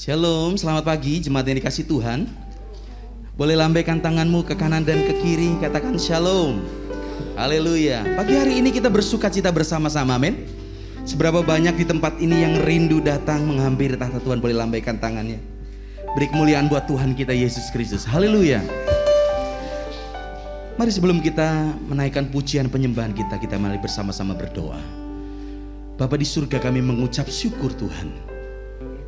Shalom, selamat pagi jemaat yang dikasih Tuhan. Boleh lambaikan tanganmu ke kanan dan ke kiri, katakan shalom. Haleluya. Pagi hari ini kita bersuka cita bersama-sama, amin. Seberapa banyak di tempat ini yang rindu datang menghampiri tahta Tuhan, boleh lambaikan tangannya. Beri kemuliaan buat Tuhan kita Yesus Kristus. Haleluya. Mari sebelum kita menaikkan pujian penyembahan kita mari bersama-sama berdoa. Bapa di surga, kami mengucap syukur Tuhan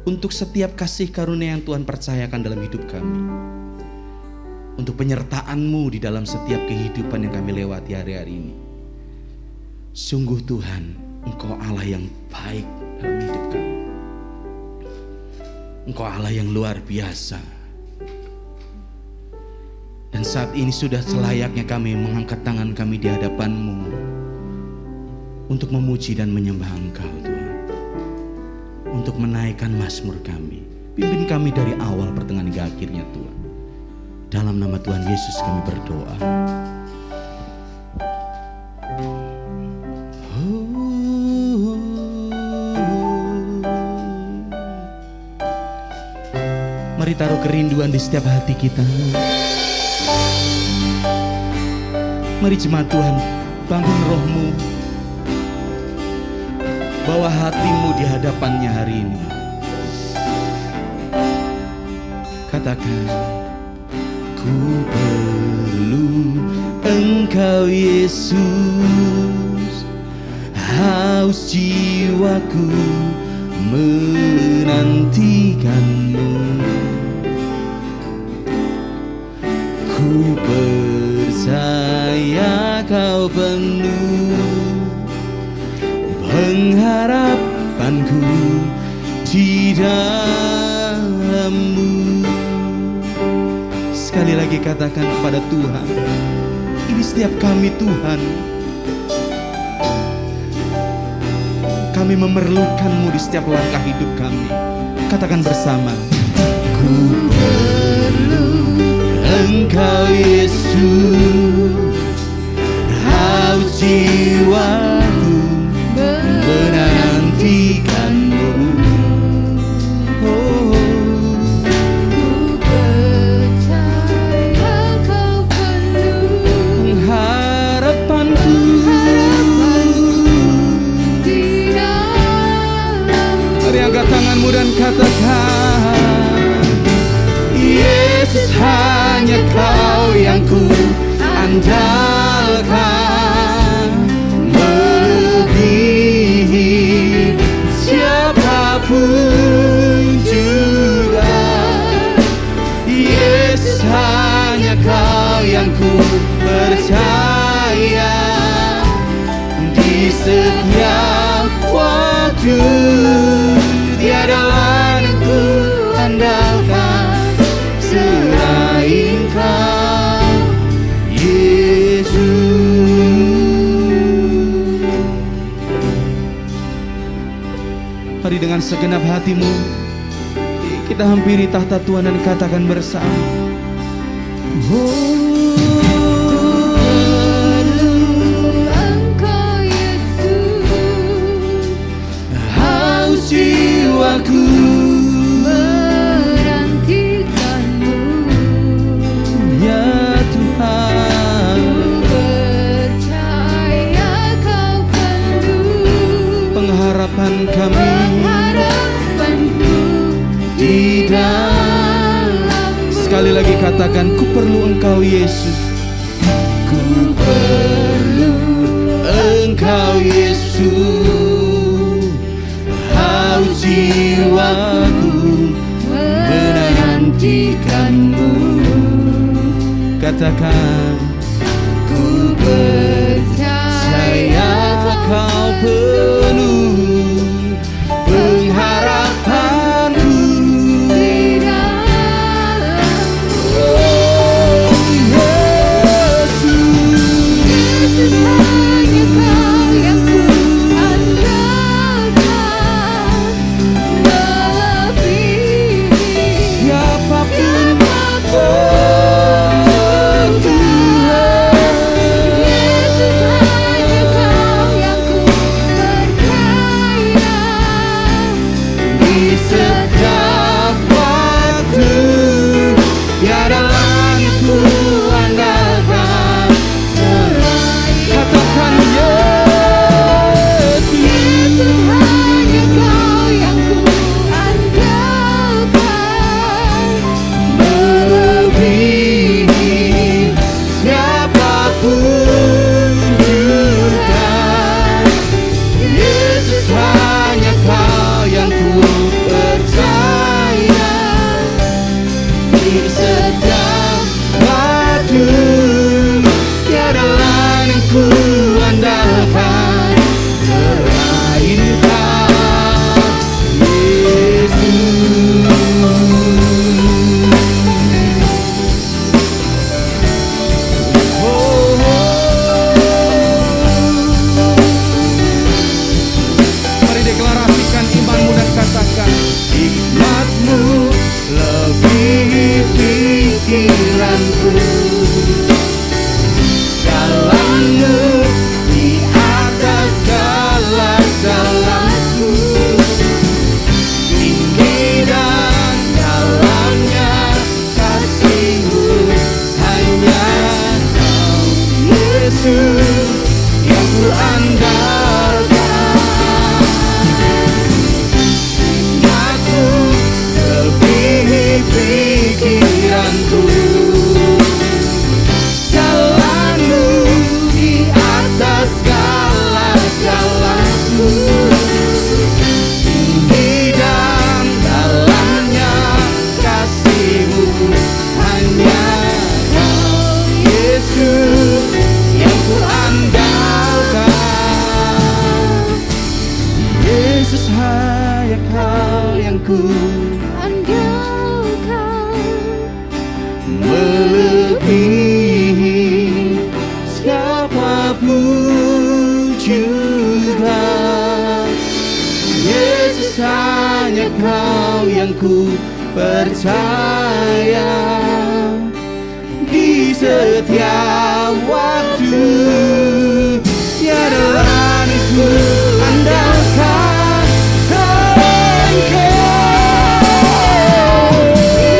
untuk setiap kasih karunia yang Tuhan percayakan dalam hidup kami, untuk penyertaan-Mu di dalam setiap kehidupan yang kami lewati hari-hari ini. Sungguh Tuhan, Engkau Allah yang baik dalam hidup kami. Engkau Allah yang luar biasa. Dan saat ini sudah selayaknya kami mengangkat tangan kami di hadapan-Mu untuk memuji dan menyembah Engkau Tuhan, untuk menaikkan mazmur kami. Pimpin kami dari awal pertengahan hingga akhirnya Tuhan. Dalam nama Tuhan Yesus kami berdoa. Mari taruh kerinduan di setiap hati kita. Mari jemaat Tuhan, bangun rohmu, bawa hatimu di hadapannya hari ini. Katakan, ku perlu Engkau Yesus, haus jiwaku menantikan-Mu. Ku percaya Kau penuh pengharapanku di dalam-Mu. Sekali lagi katakan kepada Tuhan, ini setiap kami Tuhan, kami memerlukan-Mu di setiap langkah hidup kami. Katakan bersama, ku perlu Engkau Yesus, haus jiwaku menantikan-Mu. Oh, ku percaya Kau penuh pengharapanku di dalam-Mu. Mari angkat tanganmu dan katakan, Yesus hanya Kau yang ku andalkan, melebihi siapapun juga. Yesus hanya Kau yang ku percaya di setiap waktu. Tiada lain yang ku andalkan selain Kau Yesus. Mari dengan segenap hatimu kita hampiri tahta Tuhan dan katakan bersama, Engkau Yesus, haus jiwaku menantikan-Mu. ya Tuhan. Percaya Kau penuh Pengharapan kami pengharapanku di dalam. Sekali lagi katakan, ku perlu Engkau Yesus, ku perlu Engkau Yesus, haus jiwaku menantikan-Mu. Katakan, ku percaya Kau penuh pengharapanku di dalam-Mu. Oh Yesus, Yesus hanya Kau yang ku andalkan, melebihi siapapun Tuhan. Yesus hanya Kau yang ku percaya. tiada lain ku andalkan selain. Katakan Yesus, Yesus hanya Kau yang ku andalkan, melebihi siapapun juga. Yesus hanya Kau yang ku percaya, di setiap waktu tiada lain yang ku andalkan selain Kau, Yesus. Mari deklarasikan imanmu dan katakan, hikmatmu lebih pikiranku, jalanmu di atas segala jalanku, tinggi dan dalamnya kasih-Mu, hanya Kau Yesus yang ku andalkan. Hikmatmu lebih pikiranku, jalanmu di atas segala jalanku, tinggi dan dalamnya kasih-Mu, hanya Kau Yesus yang ku andalkan. Yesus hanya Kau yang ku andalkan, melebihi siapapun juga. Yesus hanya Kau yang ku percaya, di setiap waktu tiada lain ku andalkan selain Kau.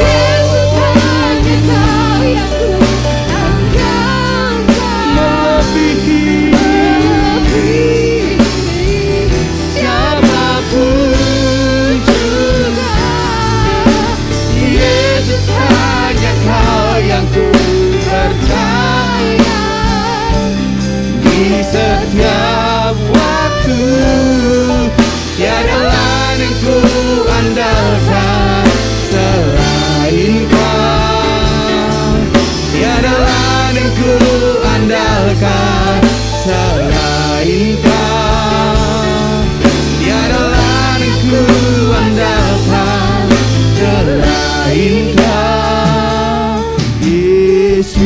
Yesus hanya Kau yang ku andalkan, Melebihi siapapun juga. Yesus hanya Kau yang ku percaya, di setiap waktu tiada lain yang ku andalkan selain Kau, tiada lain yang ku andalkan selain Kau, tiada lain yang ku andalkan selain Kau, Yesus.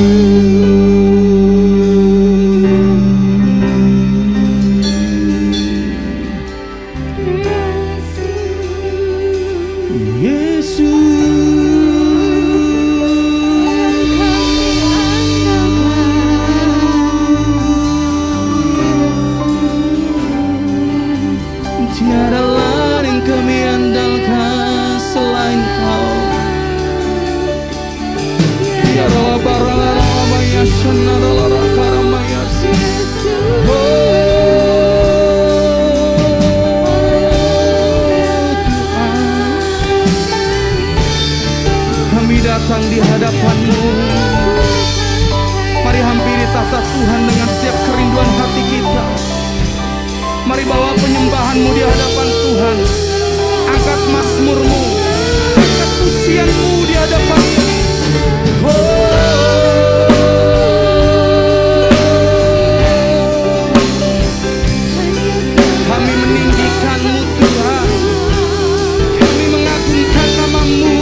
Tiada lain yang kami andalkan selain Kau. Tiada lain kami datang di hadapan-Mu. Mari hampiri tahta Tuhan dengan setiap kerinduan hati kita. Mari bawa penyembahan-Mu di hadapan Tuhan. Angkat mazmur-Mu, angkat pujian-Mu di hadapan-Mu. Kami meninggikan-Mu Tuhan, kami mengagungkan nama-Mu.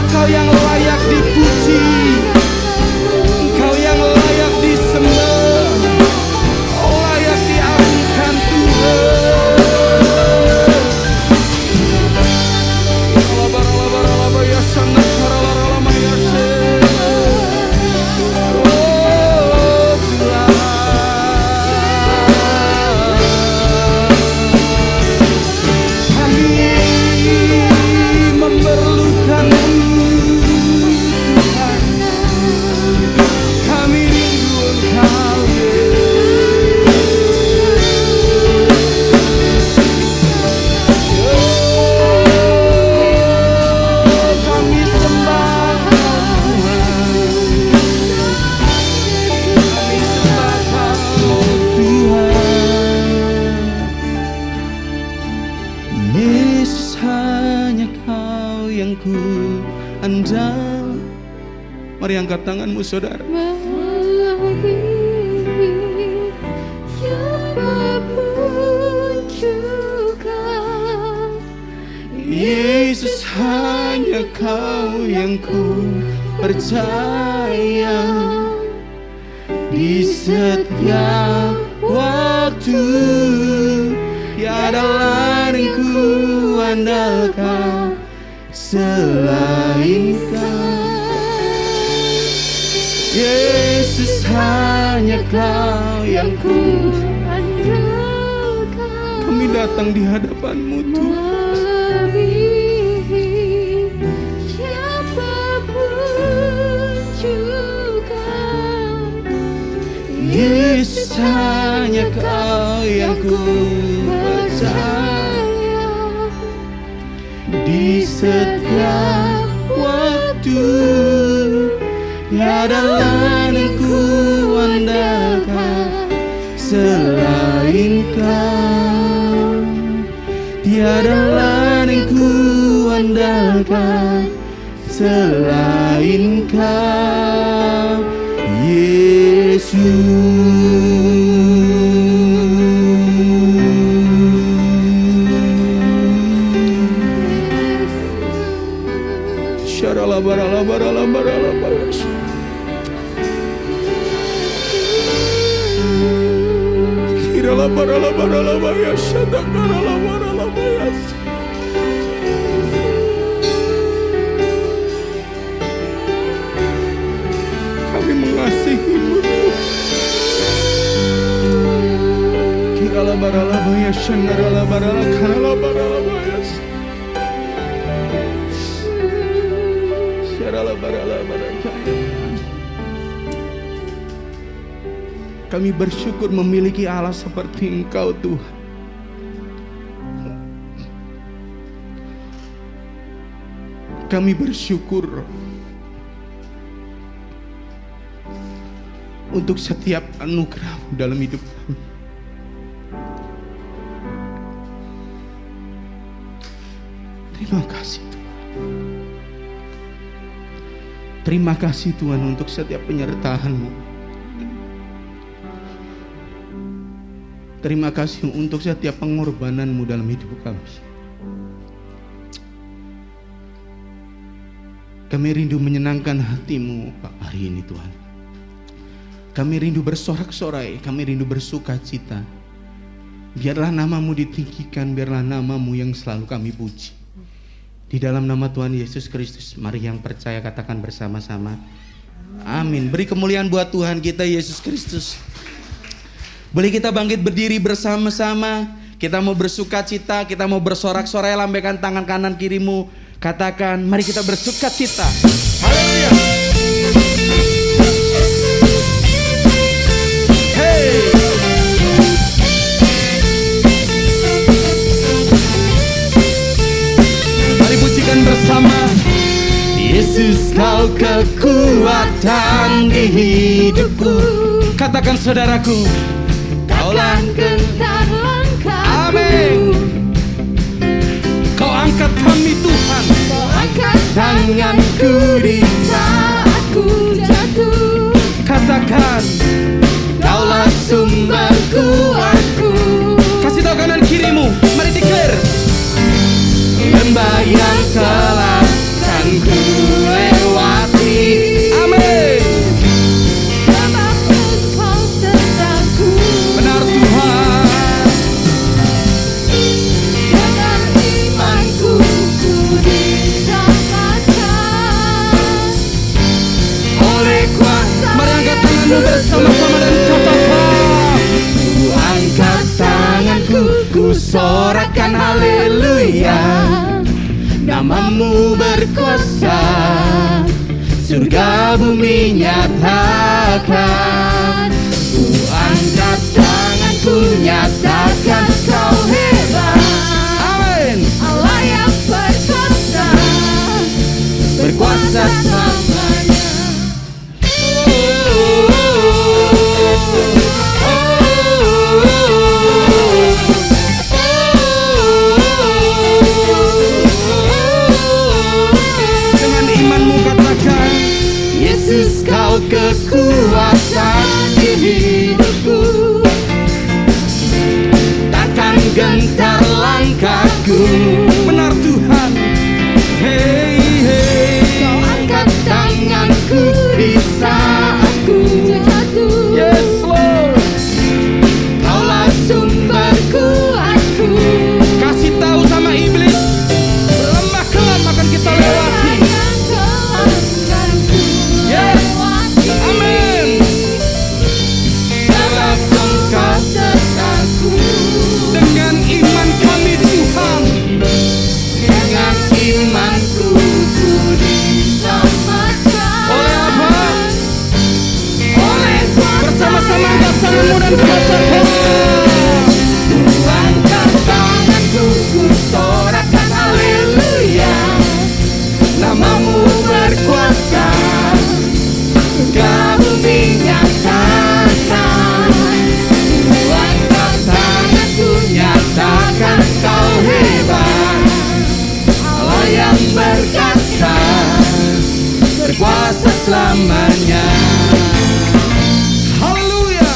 Kau yang layak dipuji, Kau yang layak disembah, layak diagungkan Tuhan. yang ku andal. Mari angkat tanganmu saudara. Melebihi siapapun juga. Yesus, hanya Kau yang ku percaya. Di setiap waktu tiada lain ku andalkan selain Kau. Yesus, hanya Kau yang ku andalkan. Kami datang di hadapan-Mu Tuhan. Melebihi siapapun juga. Yesus, hanya Kau yang ku percaya. Di setiap waktu tiada lain ku andalkan selain Kau. Tiada lain ku andalkan selain Kau, Yesus. Syarala barala barala barala barala. Kirala barala barala barala syada barala barala barala. Kami mengasihi-Mu. Kirala barala barala syandara barala kanala barala barala. Syarala barala barala. Kami bersyukur memiliki Allah seperti Engkau Tuhan. Kami bersyukur untuk setiap anugerah dalam hidup kami. Terima kasih Tuhan. Terima kasih Tuhan untuk setiap penyertaan-Mu. Terima kasih untuk setiap pengorbanan-Mu dalam hidup kami. Kami rindu menyenangkan hati-Mu Pak hari ini Tuhan. Kami rindu bersorak-sorai, kami rindu bersuka cita. Biarlah nama-Mu ditinggikan, biarlah nama-Mu yang selalu kami puji. Di dalam nama Tuhan Yesus Kristus, mari yang percaya katakan bersama-sama. Amin. Beri kemuliaan buat Tuhan kita Yesus Kristus. Boleh kita bangkit berdiri bersama-sama. Kita mau bersuka cita, kita mau bersorak-sorai, lambaikan tangan kanan kirimu. Katakan, mari kita bersuka cita. Haleluya. Hey. Mari pujikan bersama. Yesus, Kau kekuatan di hidupku. Katakan saudaraku, Takkan gentar langkahku. Amin. Kau angkat kami Tuhan. Kau angkat tanganku di saat ku jatuh. Katakan, Kaulah sumber kuatku. kasih tahu kanan kirimu. Mari declare. Lembah yang telah kan ku lewati. Amin. Sebab Engkau sertaku. Benar Tuhan. Dengan imanku ku diselamatkan oleh kuasa. Mari angkat tanganmu bersama-sama dan katakan. Ku angkat tanganku, ku sorakan haleluya. Namamu berkuasa, surga bumi nyatakan. Ku angkat tanganku, nyatakan Kau hebat. Amin. Allah yang berkuasa, berkuasa selamanya. kekuasaan di hidupku. Takkan gentar langkahku. Benar Tuhan. Hey, hey. Kau angkat tanganku di saat ku jatuh. Yes Lord. Kaulah sumber kuatku. Kasih tahu sama iblis, lembah kelam akan kita lewati. Yes. Amin. Sebab Engkau sertaku. Dengan iman kami Tuhan. Dengan imanku ku diselamatkan. Oleh apa? Oleh kuasa Bersama-sama angkat tanganmu dan katakan, ku angkat tanganku, ku sorakan haleluya. Namamu berkuasa, surga bumi nyatakan. Ku angkat tanganku, nyatakan kau hebat. Allah yang berkasa, berkuasa selamanya. haleluya.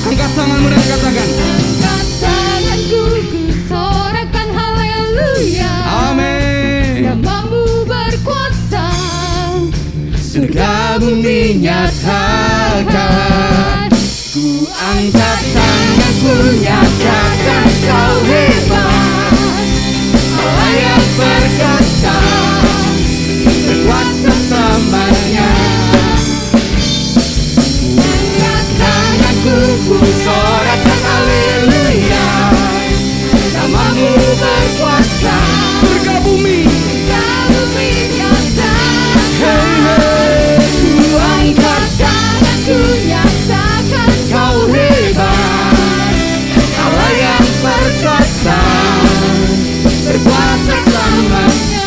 Angkat tanganmu dan katakan, Angkat tanganku, ku sorakan haleluya. amin. Namamu berkuasa, surga bumi nyatakan. Ku angkat tanganku, nyatakan kau hebat. Allah yang berkasa, berkuasa selamanya. Angkat tanganku, ku sorakan haleluya. Namamu berkuasa, Surga bumi. surga bumi nyatakan. Hey, hey. Ku angkat tanganku, nyatakan kau hebat. Allah yang berkuasa, berkuasa selamanya.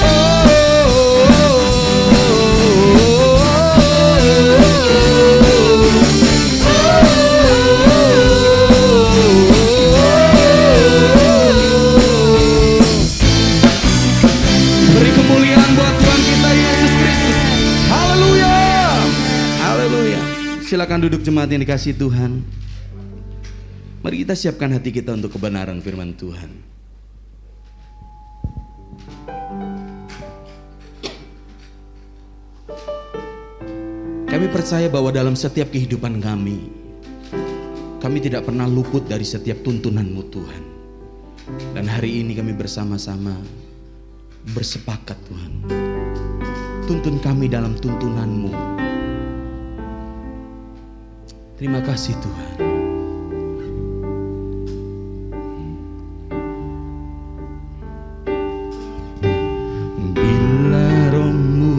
Beri kemuliaan buat Tuhan kita Yesus Kristus. Haleluya. Haleluya. Silakan duduk jemaat yang dikasihi Tuhan. Mari kita siapkan hati kita untuk kebenaran firman Tuhan. Kami percaya bahwa dalam setiap kehidupan kami tidak pernah luput dari setiap tuntunan-Mu Tuhan. Dan hari ini kami bersama-sama bersepakat Tuhan, tuntun kami dalam tuntunan-Mu. Terima kasih Tuhan. Bila Roh-Mu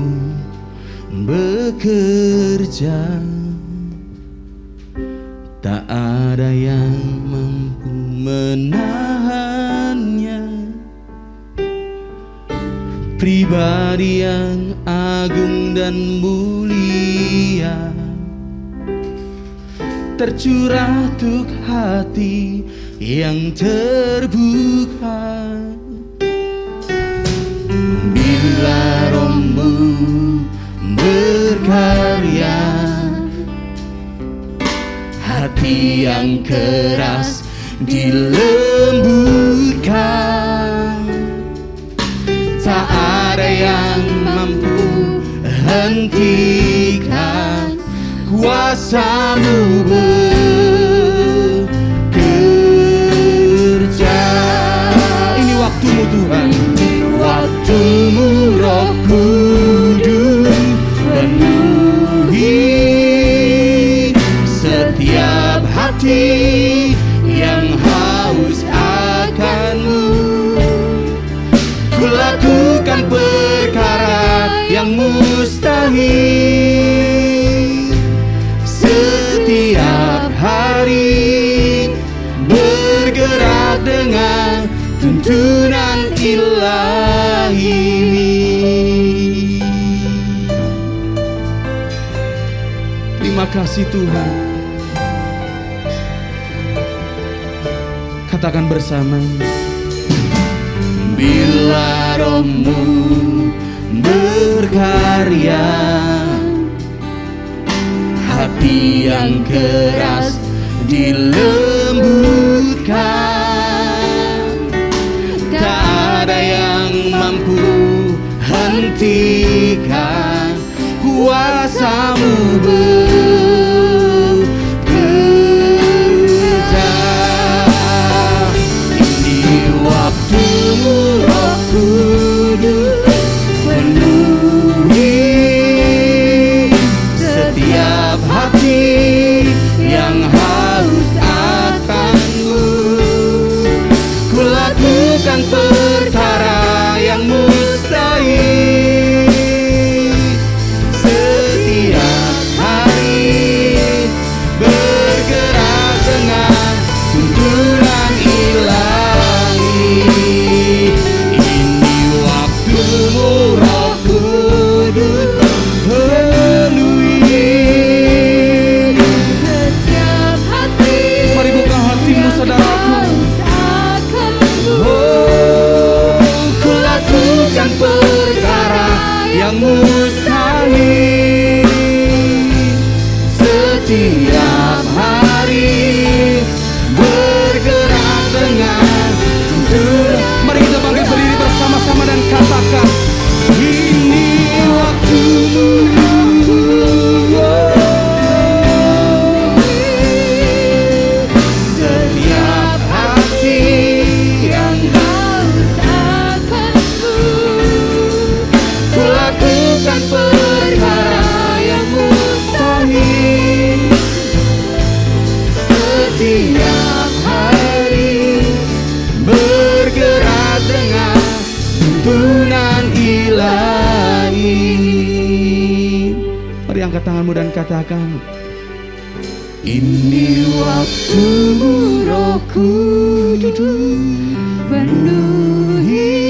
bekerja, tak ada yang mampu menahannya. Pribadi yang agung dan mulia, tercurah untuk hati yang terbuka. Bila Roh-Mu berkarya, hati yang keras dilembutkan. Tak ada yang mampu hentikan kuasa-Mu bekerja. Ini waktu-Mu Tuhan, waktu-Mu Roh Kudus penuhi setiap hati yang haus akan-Mu. Kulakukan perkara yang mustahil setiap hari, bergerak dengan tuntunan ilahi. kasih Tuhan. Katakan bersama. Bila Roh-Mu berkarya, hati yang keras dilembutkan. Tak ada yang mampu hentikan kuasa-Mu bekerja. Ini waktu-Mu Roh Kudus penuhi setiap hati yang haus akan-Mu. Kulakukan perkara yang mustahil setiap hari, bergerak dengan tuntunan ilahi. Ini waktu-Mu Roh Kudus penuhi Setiap hati Mari buka hatimu saudaraku. Oh, kulakukan perkara yang mustahil setiap hari, bergerak dengan tuntunan. Mari kita bangkit berdiri bersama-sama dan katakan, ini waktu-Mu. Setiap hati yang kulakukan perkara yang mustahil setiap hari, bergerak dengan tuntunan ilahi. Mari angkat tanganmu dan katakan, ini waktu-Mu Roh Kudus penuhi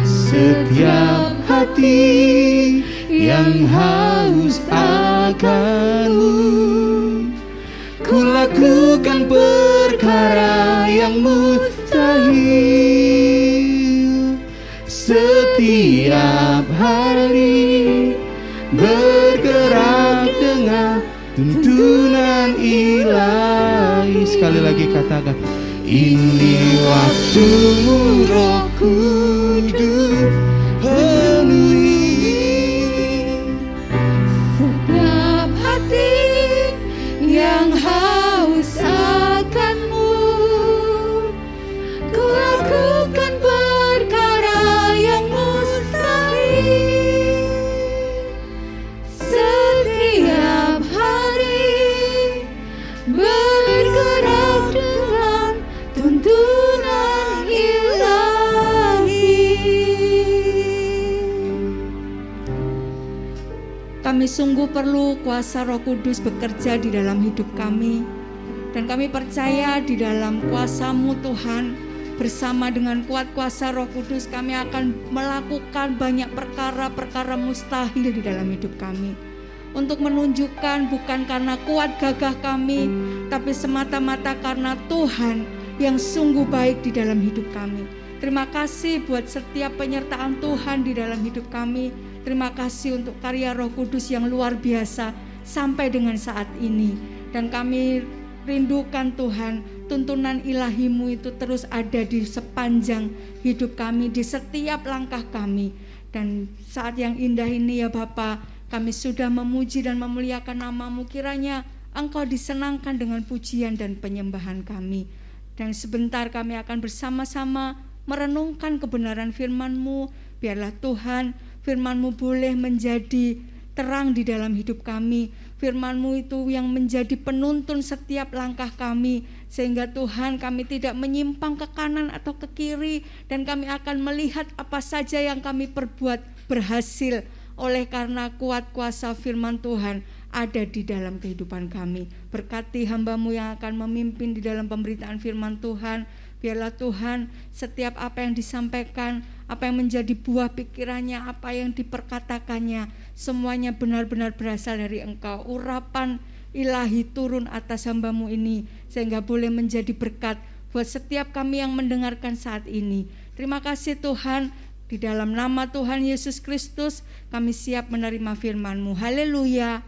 setiap hati yang haus akan-Mu. Kulakukan perkara yang mustahil setiap hari, bergerak dengan tuntunan ilahi. Sekali lagi katakan, ini waktu-Mu Roh Kudus penuhi Setiap hati yang haus akan-Mu. Kulakukan perkara yang mustahil setiap hari, bergerak dengan tuntunan ilahi. Kami sungguh perlu kuasa Roh Kudus bekerja di dalam hidup kami, dan kami percaya di dalam kuasa-Mu Tuhan, bersama dengan kuat kuasa Roh Kudus kami akan melakukan banyak perkara-perkara mustahil di dalam hidup kami, untuk menunjukkan bukan karena kuat gagah kami, tapi semata-mata karena Tuhan yang sungguh baik di dalam hidup kami. Terima kasih buat setiap penyertaan Tuhan di dalam hidup kami. Terima kasih untuk karya Roh Kudus yang luar biasa sampai dengan saat ini. Dan kami rindukan Tuhan, tuntunan ilahi-Mu itu terus ada di sepanjang hidup kami, di setiap langkah kami. Dan saat yang indah ini ya Bapa, kami sudah memuji dan memuliakan nama-Mu. Kiranya Engkau disenangkan dengan pujian dan penyembahan kami. Dan sebentar kami akan bersama-sama merenungkan kebenaran firman-Mu. Biarlah Tuhan, firman-Mu boleh menjadi terang di dalam hidup kami. Firman-Mu itu yang menjadi penuntun setiap langkah kami, sehingga Tuhan kami tidak menyimpang ke kanan atau ke kiri, dan kami akan melihat apa saja yang kami perbuat berhasil oleh karena kuat kuasa firman Tuhan ada di dalam kehidupan kami. Berkati hamba-Mu yang akan memimpin di dalam pemberitaan firman Tuhan. Biarlah Tuhan setiap apa yang disampaikan apa yang menjadi buah pikirannya, apa yang diperkatakannya, semuanya benar-benar berasal dari Engkau. Urapan ilahi turun atas hamba-Mu ini sehingga boleh menjadi berkat buat setiap kami yang mendengarkan saat ini. Terima kasih Tuhan, di dalam nama Tuhan Yesus Kristus kami siap menerima firman-Mu. Haleluya,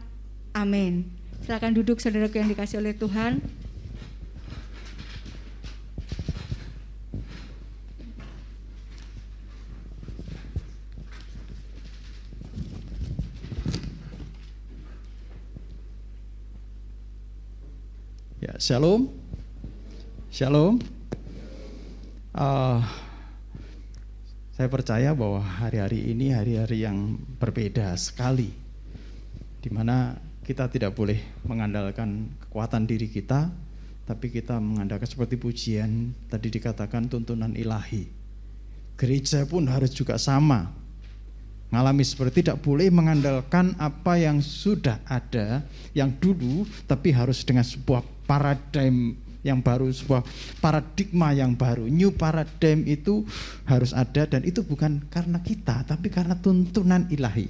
amin. Silakan duduk saudaraku yang dikasih oleh Tuhan. Ya, shalom, shalom. Saya percaya bahwa hari-hari ini hari-hari yang berbeda sekali, di mana kita tidak boleh mengandalkan kekuatan diri kita, tapi kita mengandalkan seperti pujian tadi dikatakan tuntunan ilahi. Gereja pun harus juga sama, mengalami seperti tidak boleh mengandalkan apa yang sudah ada, yang dulu, tapi harus dengan sebuah paradigm yang baru, sebuah paradigma yang baru. New paradigm itu harus ada, dan itu bukan karena kita, tapi karena tuntunan ilahi.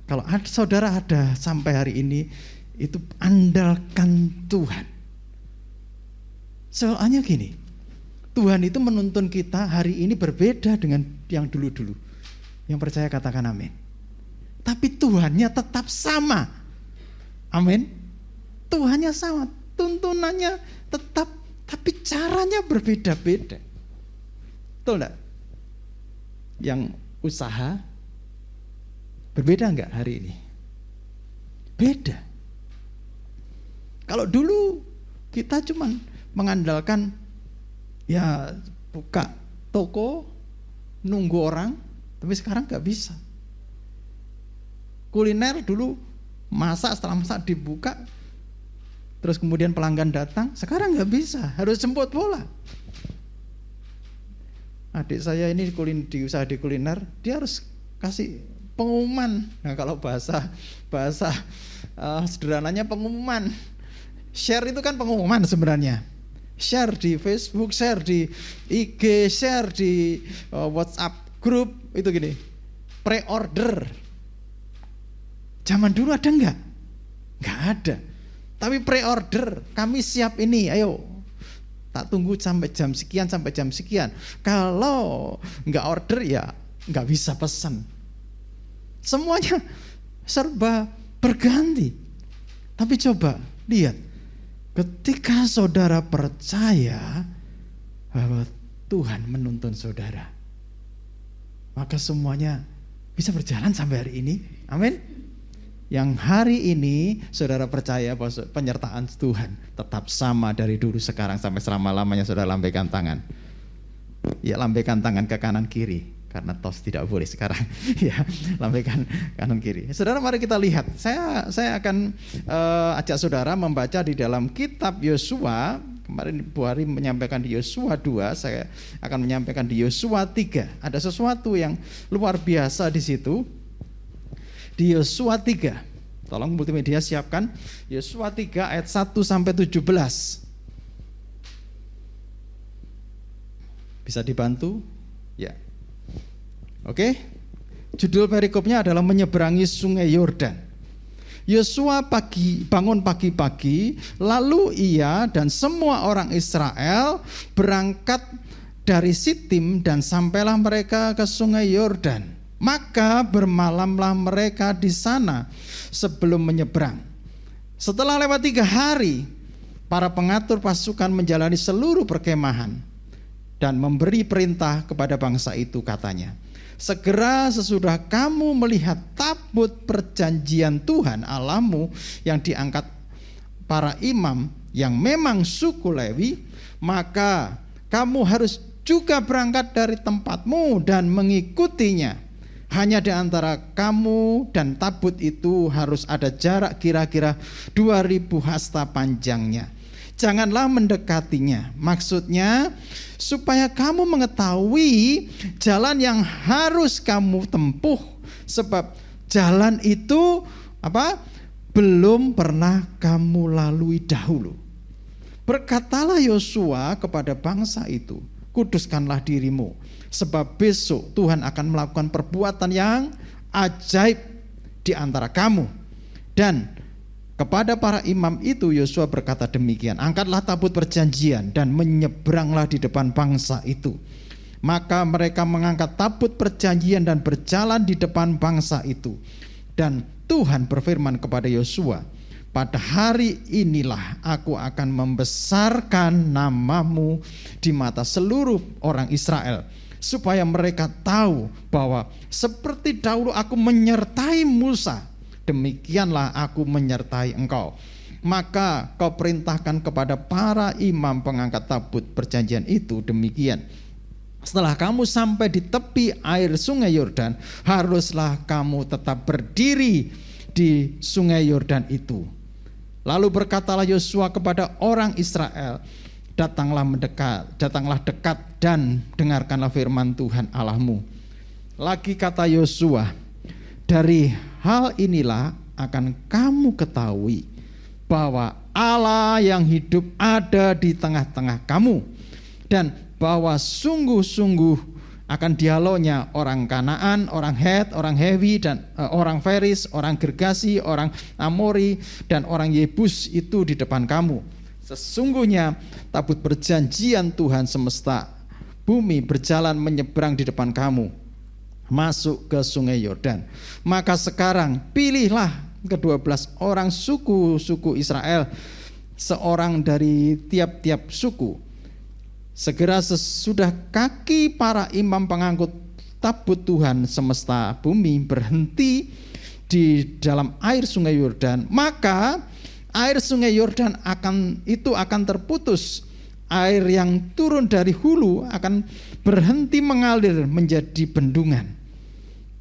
Kalau saudara ada sampai hari ini, itu andalkan Tuhan. Soalnya gini, Tuhan itu menuntun kita hari ini berbeda dengan yang dulu-dulu. Yang percaya katakan amin. Tapi Tuhannya tetap sama. Amin. Tuhannya sama, tuntunannya tetap, tapi caranya berbeda-beda. Betul enggak? Yang usaha berbeda enggak hari ini? Beda. Kalau dulu kita cuman mengandalkan ya buka toko, nunggu orang, tapi sekarang enggak bisa. Kuliner dulu masak, setelah masak dibuka, terus kemudian pelanggan datang. Sekarang nggak bisa, harus jemput bola. Adik saya ini di usaha di kuliner, dia harus kasih pengumuman. Nah, kalau bahasa sederhananya pengumuman. Share itu kan pengumuman sebenarnya. Share di Facebook, share di IG, share di WhatsApp grup, itu gini. Pre-order. Zaman dulu ada nggak? Nggak ada. Tapi pre-order, kami siap ini, ayo. Tak tunggu sampai jam sekian, sampai jam sekian. Kalau nggak order ya nggak bisa pesan. Semuanya serba berganti. Tapi coba lihat, ketika saudara percaya bahwa Tuhan menuntun saudara, maka semuanya bisa berjalan sampai hari ini. Amin. Yang hari ini saudara percaya bahwa penyertaan Tuhan tetap sama dari dulu, sekarang, sampai selama-lamanya. Saudara lambaikan tangan. Ya, lambaikan tangan ke kanan kiri, karena tos tidak boleh sekarang. Ya, lambaikan kanan kiri. Saudara, mari kita lihat. Saya akan ajak saudara membaca di dalam kitab Yosua. Kemarin Bu Hari menyampaikan di Yosua 2, saya akan menyampaikan di Yosua 3. Ada sesuatu yang luar biasa di situ. Di Yosua 3, tolong multimedia siapkan. Yosua 3 ayat 1 sampai 17. Bisa dibantu? Ya. Oke. Judul perikopnya adalah menyeberangi sungai Yordan. Yosua bangun pagi-pagi, lalu ia dan semua orang Israel berangkat dari Sitim dan sampailah mereka ke sungai Yordan. Maka bermalamlah mereka di sana sebelum menyeberang. Setelah lewat 3 hari, para pengatur pasukan menjalani seluruh perkemahan dan memberi perintah kepada bangsa itu, katanya, segera sesudah kamu melihat tabut perjanjian Tuhan Allahmu yang diangkat para imam yang memang suku Lewi, maka kamu harus juga berangkat dari tempatmu dan mengikutinya. Hanya di antara kamu dan tabut itu harus ada jarak kira-kira 2000 hasta panjangnya. Janganlah mendekatinya. Maksudnya supaya kamu mengetahui jalan yang harus kamu tempuh, sebab jalan itu belum pernah kamu lalui dahulu. Berkatalah Yosua kepada bangsa itu, kuduskanlah dirimu, sebab besok Tuhan akan melakukan perbuatan yang ajaib di antara kamu. Dan kepada para imam itu Yosua berkata demikian, angkatlah tabut perjanjian dan menyeberanglah di depan bangsa itu. Maka mereka mengangkat tabut perjanjian dan berjalan di depan bangsa itu. Dan Tuhan berfirman kepada Yosua, pada hari inilah aku akan membesarkan namamu di mata seluruh orang Israel, supaya mereka tahu bahwa seperti dahulu aku menyertai Musa, demikianlah aku menyertai engkau. Maka kau perintahkan kepada para imam pengangkat tabut perjanjian itu demikian, setelah kamu sampai di tepi air sungai Yordan, haruslah kamu tetap berdiri di sungai Yordan itu. Lalu berkatalah Yosua kepada orang Israel, datanglah dekat dan dengarkanlah firman Tuhan Allahmu. Lagi kata Yosua, dari hal inilah akan kamu ketahui bahwa Allah yang hidup ada di tengah-tengah kamu, dan bahwa sungguh-sungguh akan dialognya orang Kanaan, orang Het, orang Hewi, dan orang Feris, orang Gergasi, orang Amori, dan orang Yebus itu di depan kamu. Sesungguhnya tabut perjanjian Tuhan semesta bumi berjalan menyeberang di depan kamu, masuk ke sungai Yordan. Maka sekarang pilihlah ke-12 orang suku Israel, seorang dari tiap-tiap suku. Segera sesudah kaki para imam pengangkut tabut Tuhan semesta bumi berhenti di dalam air sungai Yordan, maka air sungai Yordan akan terputus. Air yang turun dari hulu akan berhenti mengalir menjadi bendungan.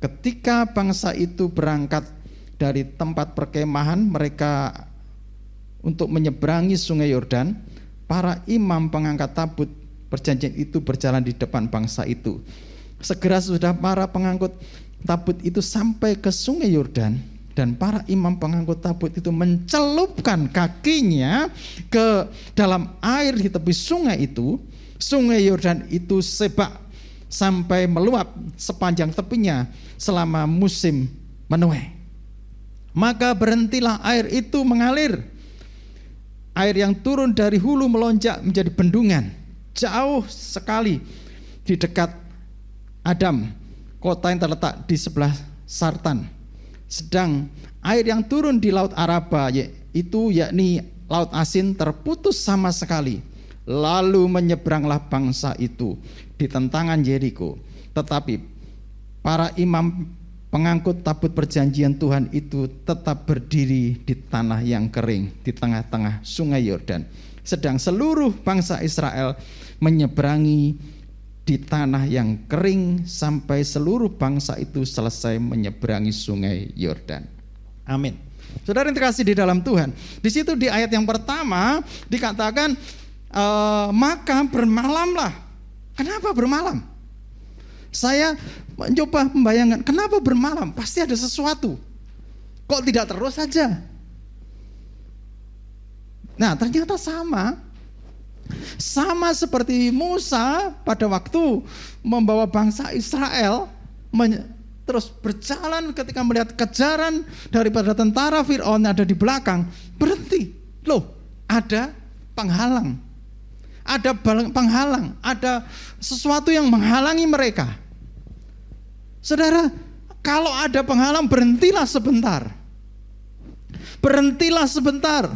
Ketika bangsa itu berangkat dari tempat perkemahan mereka untuk menyeberangi sungai Yordan, para imam pengangkat tabut perjanjian itu berjalan di depan bangsa itu. Segera sudah para pengangkut tabut itu sampai ke sungai Yordan, dan para imam pengangkut tabut itu mencelupkan kakinya ke dalam air di tepi sungai itu. Sungai Yordan itu sebak sampai meluap sepanjang tepinya selama musim menuai. Maka berhentilah air itu mengalir. Air yang turun dari hulu melonjak menjadi bendungan jauh sekali di dekat Adam, kota yang terletak di sebelah Sartan. Sedang air yang turun di Laut Araba, yaitu yakni Laut Asin, terputus sama sekali. Lalu menyeberanglah bangsa itu di tentangan Yeriko. Tetapi para imam pengangkut tabut perjanjian Tuhan itu tetap berdiri di tanah yang kering di tengah-tengah sungai Yordan. Sedang seluruh bangsa Israel menyeberangi di tanah yang kering sampai seluruh bangsa itu selesai menyeberangi sungai Yordan. Amin. Saudara yang terkasih di dalam Tuhan, di situ di ayat yang pertama dikatakan maka bermalamlah. Kenapa bermalam? Saya mencoba membayangkan kenapa bermalam, pasti ada sesuatu. Kok tidak terus saja? Nah, ternyata sama seperti Musa pada waktu membawa bangsa Israel terus berjalan ketika melihat kejaran daripada tentara Fir'aun ada di belakang, berhenti. Loh, ada penghalang. Ada penghalang, ada sesuatu yang menghalangi mereka. Saudara, kalau ada penghalang berhentilah sebentar. Berhentilah sebentar.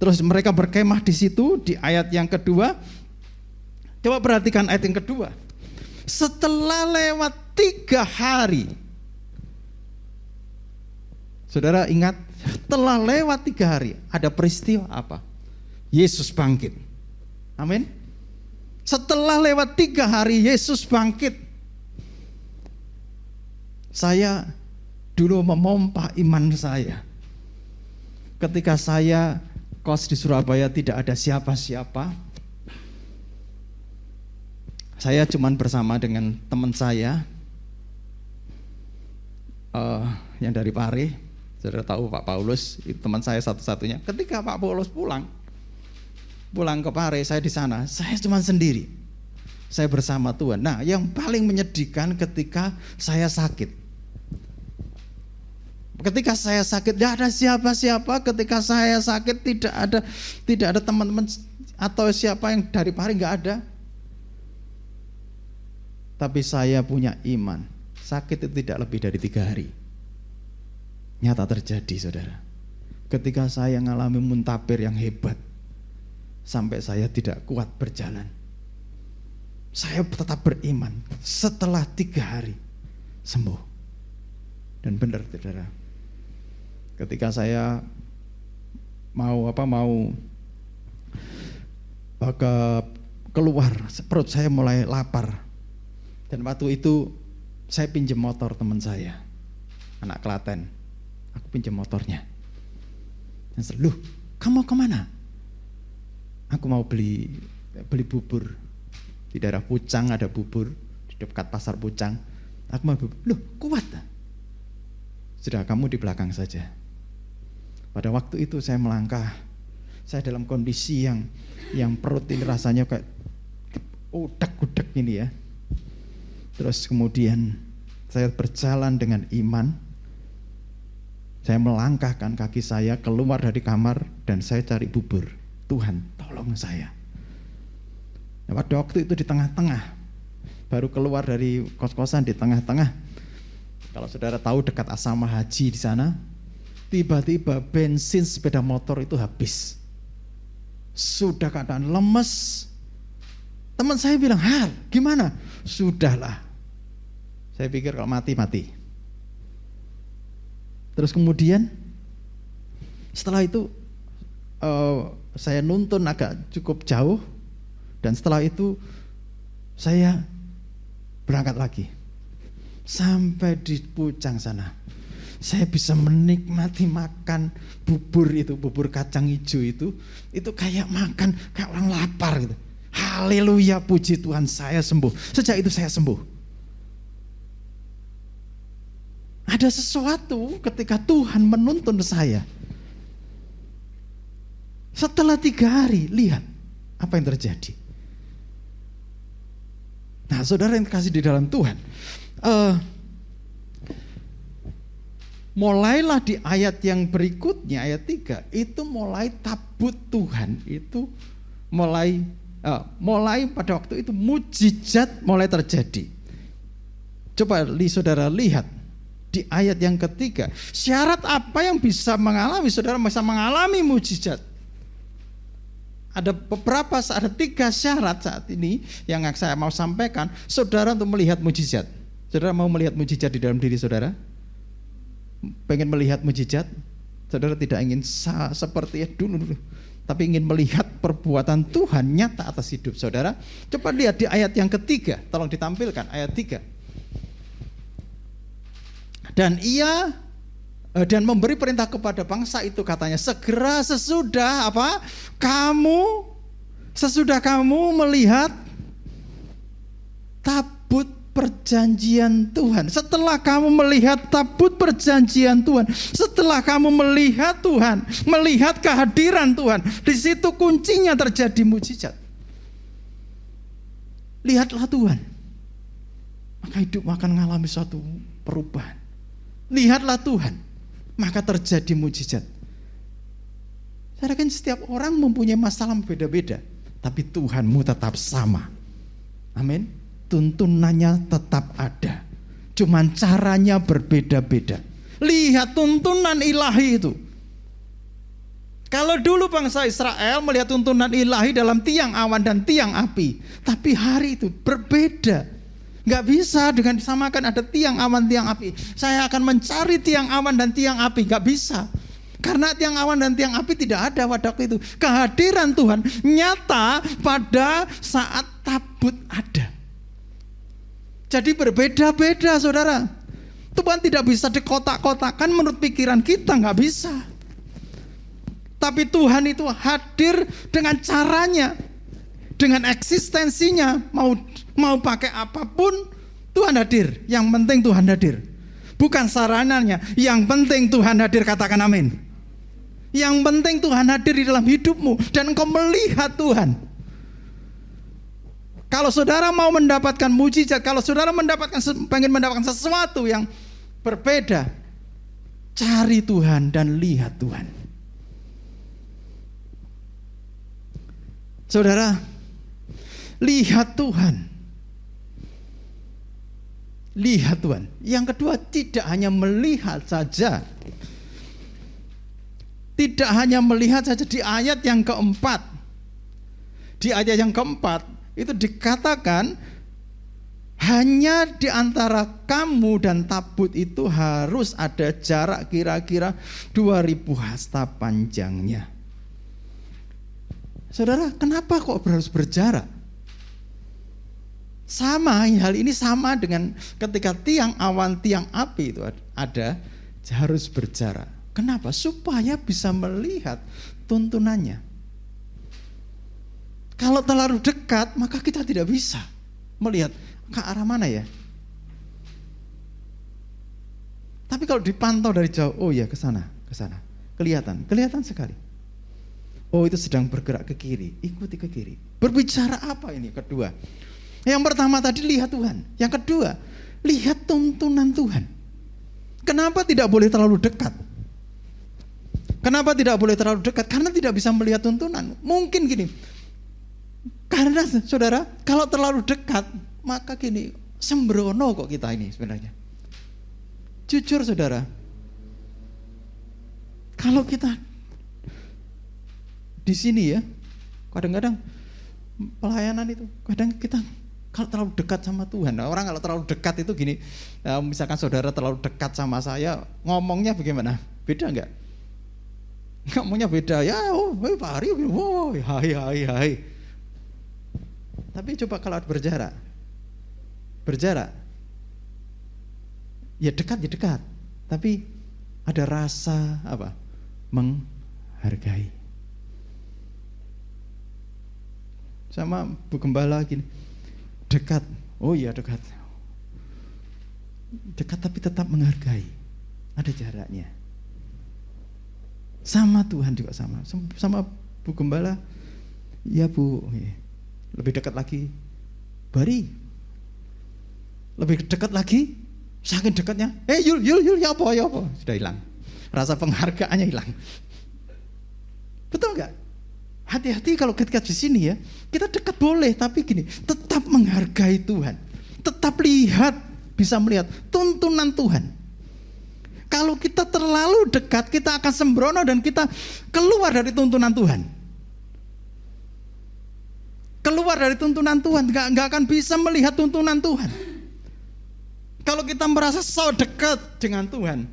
Terus mereka berkemah di situ di ayat yang kedua. Coba perhatikan ayat yang kedua. Setelah lewat 3 hari. Saudara ingat, setelah lewat 3 hari ada peristiwa apa? Yesus bangkit. Amin. Setelah lewat 3 hari Yesus bangkit. Saya dulu memompa iman saya. Ketika saya kos di Surabaya tidak ada siapa-siapa. Saya cuman bersama dengan teman saya yang dari Pare. Saudara tahu Pak Paulus, itu teman saya satu-satunya. Ketika Pak Paulus pulang, pulang ke Pare, saya di sana, saya cuma sendiri. Saya bersama Tuhan. Nah, yang paling menyedihkan ketika saya sakit. Ketika saya sakit tidak ada siapa-siapa. Ketika saya sakit tidak ada teman-teman atau siapa yang dari Pare, nggak ada. Tapi saya punya iman. Sakit itu tidak lebih dari 3 hari. Nyata terjadi, saudara. Ketika saya mengalami muntaber yang hebat, sampai saya tidak kuat berjalan, saya tetap beriman. Setelah 3 hari sembuh. Dan benar, saudara, ketika saya mau keluar, perut saya mulai lapar. Dan waktu itu saya pinjam motor teman saya, anak Klaten. Aku pinjam motornya. Dan saya, "Loh, kamu mau kemana?" "Aku mau beli bubur. Di daerah Pucang ada bubur, di dekat pasar Pucang. Aku mau bubur." "Loh, kuat." "Sudah, kamu di belakang saja." Pada waktu itu saya melangkah. Saya dalam kondisi yang perut ini rasanya kayak udak-udak ini ya. Terus kemudian saya berjalan dengan iman. Saya melangkahkan kaki saya keluar dari kamar dan saya cari bubur. "Tuhan, tolong saya." Nah, pada waktu itu di tengah-tengah, baru keluar dari kos-kosan, di tengah-tengah, kalau saudara tahu dekat asrama haji di sana, tiba-tiba bensin sepeda motor itu habis. Sudah keadaan lemes. Teman saya bilang, "Har, gimana?" "Sudahlah." Saya pikir kalau mati. Terus kemudian setelah itu saya nuntun agak cukup jauh. Dan setelah itu saya berangkat lagi. Sampai di Pucang sana, saya bisa menikmati makan bubur itu, bubur kacang hijau itu kayak makan kayak orang lapar gitu. Haleluya, puji Tuhan, saya sembuh. Sejak itu saya sembuh. Ada sesuatu ketika Tuhan menuntun saya. Setelah 3 hari, lihat apa yang terjadi. Nah, saudara yang kasih di dalam Tuhan, mulailah di ayat yang berikutnya, ayat 3, itu mulai tabut Tuhan, itu mulai pada waktu itu mujizat mulai terjadi. Coba saudara lihat di ayat yang ketiga, syarat apa yang bisa mengalami, saudara bisa mengalami mujizat. Ada 3 syarat saat ini yang saya mau sampaikan, saudara, untuk melihat mujizat. Saudara mau melihat mujizat di dalam diri saudara? Pengen melihat mujizat? Saudara tidak ingin seperti dulu, tapi ingin melihat perbuatan Tuhan nyata atas hidup saudara. Coba lihat di ayat yang ketiga, tolong ditampilkan ayat 3. Dan memberi perintah kepada bangsa itu, katanya, segera sesudah kamu melihat tabut perjanjian Tuhan. Setelah kamu melihat tabut perjanjian Tuhan, setelah kamu melihat Tuhan, melihat kehadiran Tuhan, di situ kuncinya terjadi mujizat. Lihatlah Tuhan, maka hidup akan mengalami suatu perubahan. Lihatlah Tuhan, maka terjadi mujizat. Saya yakin setiap orang mempunyai masalah berbeda-beda, tapi Tuhanmu tetap sama. Amin. Tuntunannya tetap ada, cuman caranya berbeda-beda. Lihat tuntunan ilahi itu. Kalau dulu bangsa Israel melihat tuntunan ilahi dalam tiang awan dan tiang api, tapi hari itu berbeda. Gak bisa dengan disamakan ada tiang awan, tiang api. Saya akan mencari tiang awan dan tiang api. Gak bisa. Karena tiang awan dan tiang api tidak ada pada waktu itu. Kehadiran Tuhan nyata pada saat tabut ada. Jadi berbeda-beda, saudara. Tuhan tidak bisa dikotak-kotakan menurut pikiran kita, gak bisa. Tapi Tuhan itu hadir dengan caranya, dengan eksistensinya. Mau pakai apapun Tuhan hadir. Yang penting Tuhan hadir. Bukan sarananya, yang penting Tuhan hadir, katakan amin. Yang penting Tuhan hadir di dalam hidupmu dan engkau melihat Tuhan. Kalau saudara mau mendapatkan mujizat, kalau saudara pengen mendapatkan sesuatu yang berbeda, cari Tuhan dan lihat Tuhan. Saudara, lihat Tuhan. Lihat Tuhan. Yang kedua, tidak hanya melihat saja. Tidak hanya melihat saja. Di ayat yang keempat. Di ayat yang keempat itu dikatakan hanya di antara kamu dan tabut itu harus ada jarak kira-kira 2000 hasta panjangnya. Saudara, kenapa kok harus berjarak? Sama, hal ini sama dengan ketika tiang awan, tiang api itu ada, harus berjarak. Kenapa? Supaya bisa melihat tuntunannya. Kalau terlalu dekat, maka kita tidak bisa melihat ke arah mana ya. Tapi kalau dipantau dari jauh, oh ya ke sana, kelihatan sekali. Oh itu sedang bergerak ke kiri, ikuti ke kiri. Berbicara apa ini? Kedua, yang pertama tadi lihat Tuhan, yang kedua lihat tuntunan Tuhan. Kenapa tidak boleh terlalu dekat? Kenapa tidak boleh terlalu dekat? Karena tidak bisa melihat tuntunan. Mungkin gini, karena saudara kalau terlalu dekat maka gini, sembrono kok kita ini sebenarnya. Jujur saudara, kalau kita di sini ya, kadang-kadang pelayanan itu, kadang kita kalau terlalu dekat sama Tuhan. Nah, orang kalau terlalu dekat itu gini, misalkan saudara terlalu dekat sama saya, ngomongnya bagaimana? Beda enggak? Ngomongnya beda ya, Pak Hari, hai. Tapi coba kalau berjarak, ya dekat, tapi ada rasa apa? Menghargai. Sama Bu Gembala gini, dekat, oh iya dekat tapi tetap menghargai, ada jaraknya. Sama Tuhan juga sama Bu Gembala, ya Bu, lebih dekat lagi, Bari, lebih dekat lagi, saking dekatnya, Yul, ya apa, sudah hilang, rasa penghargaannya hilang. Betul nggak? Hati-hati kalau ketika di sini ya, kita dekat boleh, tapi gini, tetap menghargai Tuhan, tetap lihat, bisa melihat tuntunan Tuhan. Kalau kita terlalu dekat, kita akan sembrono dan kita keluar dari tuntunan Tuhan. Keluar dari tuntunan Tuhan, nggak akan bisa melihat tuntunan Tuhan. Kalau kita merasa so dekat dengan Tuhan,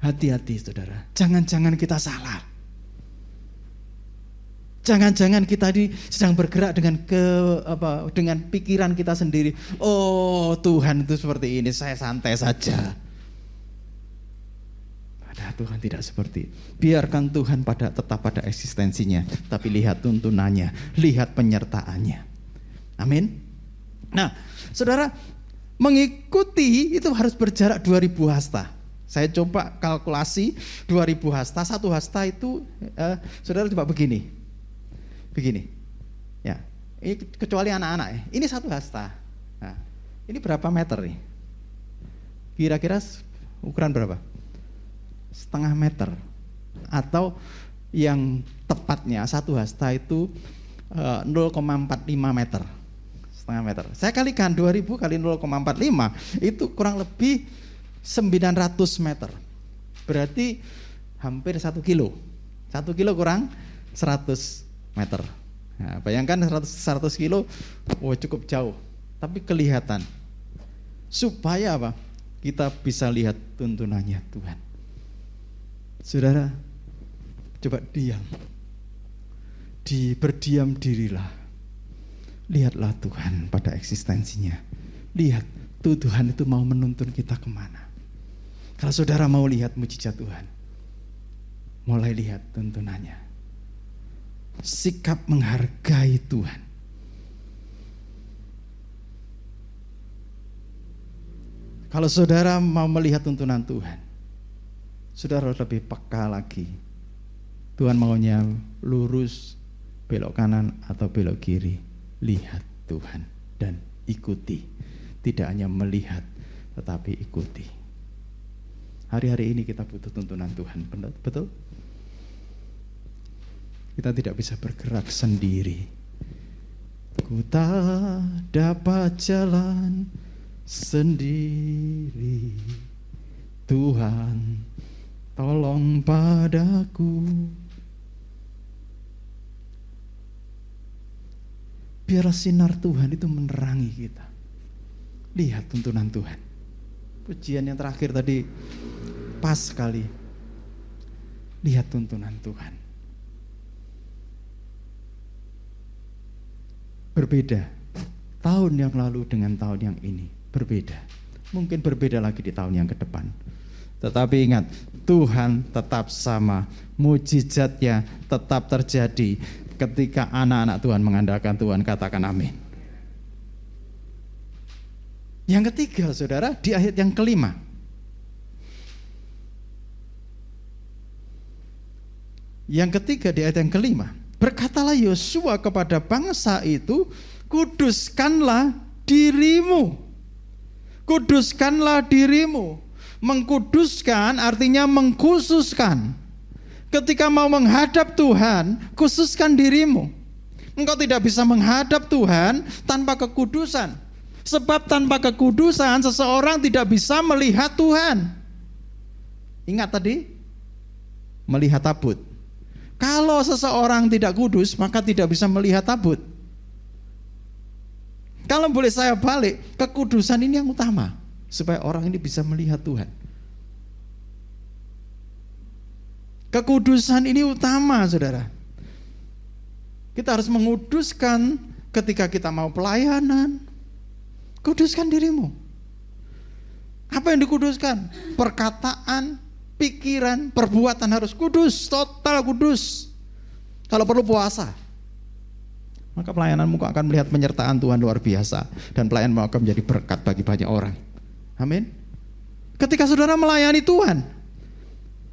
hati-hati saudara, jangan-jangan kita salah. Jangan-jangan kita sedang bergerak dengan pikiran kita sendiri. Oh Tuhan itu seperti ini, saya santai saja. Padahal Tuhan tidak seperti. Biarkan Tuhan tetap pada eksistensinya, tapi lihat tuntunannya, lihat penyertaannya. Amin. Nah, saudara, mengikuti itu harus berjarak 2000 hasta. Saya coba kalkulasi 2000 hasta, 1 hasta itu saudara coba begini, ya. Ini kecuali anak-anak ya. Ini 1 hasta. Nah, ini berapa meter nih? Kira-kira ukuran berapa? 0,5 meter. Atau yang tepatnya 1 hasta itu 0,45 meter. 0,5 meter. Saya kalikan 2000 kali 0,45 itu kurang lebih 900 meter. Berarti hampir 1 kilo. 1 kilo kurang 100 meter. Nah, bayangkan 100 kilo, cukup jauh. Tapi kelihatan. Supaya apa? Kita bisa lihat tuntunannya Tuhan. Saudara, coba diam. Berdiam dirilah. Lihatlah Tuhan pada eksistensinya. Lihat, Tuhan itu mau menuntun kita kemana. Kalau saudara mau lihat mujizat Tuhan, mulai lihat tuntunannya. Sikap menghargai Tuhan. Kalau saudara mau melihat tuntunan Tuhan, saudara lebih peka lagi Tuhan maunya lurus, belok kanan atau belok kiri. Lihat Tuhan dan ikuti. Tidak hanya melihat, tetapi ikuti. Hari-hari ini kita butuh tuntunan Tuhan, betul? Kita tidak bisa bergerak sendiri. Ku tak dapat jalan sendiri. Tuhan, tolong padaku. Biarlah sinar Tuhan itu menerangi kita. Lihat tuntunan Tuhan. Pujian yang terakhir tadi pas sekali. Lihat tuntunan Tuhan. Berbeda tahun yang lalu dengan tahun yang ini. Berbeda. Mungkin berbeda lagi di tahun yang ke depan. Tetapi ingat, Tuhan tetap sama. Mujizatnya tetap terjadi ketika anak-anak Tuhan mengandalkan Tuhan. Katakan amin. Yang ketiga, saudara, di ayat yang kelima. Yang ketiga di ayat yang kelima. Berkatalah Yosua kepada bangsa itu, kuduskanlah dirimu. Kuduskanlah dirimu. Mengkuduskan artinya mengkhususkan. Ketika mau menghadap Tuhan, khususkan dirimu. Engkau tidak bisa menghadap Tuhan tanpa kekudusan. Sebab tanpa kekudusan seseorang tidak bisa melihat Tuhan. Ingat tadi? Melihat tabut. Kalau seseorang tidak kudus, maka tidak bisa melihat tabut. Kalau boleh saya balik, kekudusan ini yang utama. Supaya orang ini bisa melihat Tuhan. Kekudusan ini utama, saudara. Kita harus menguduskan ketika kita mau pelayanan. Kuduskan dirimu. Apa yang dikuduskan? Perkataan, pikiran, perbuatan harus kudus, total kudus. Kalau perlu puasa, maka pelayananmu akan melihat penyertaan Tuhan luar biasa. Dan pelayananmu akan menjadi berkat bagi banyak orang. Amin. Ketika saudara melayani Tuhan,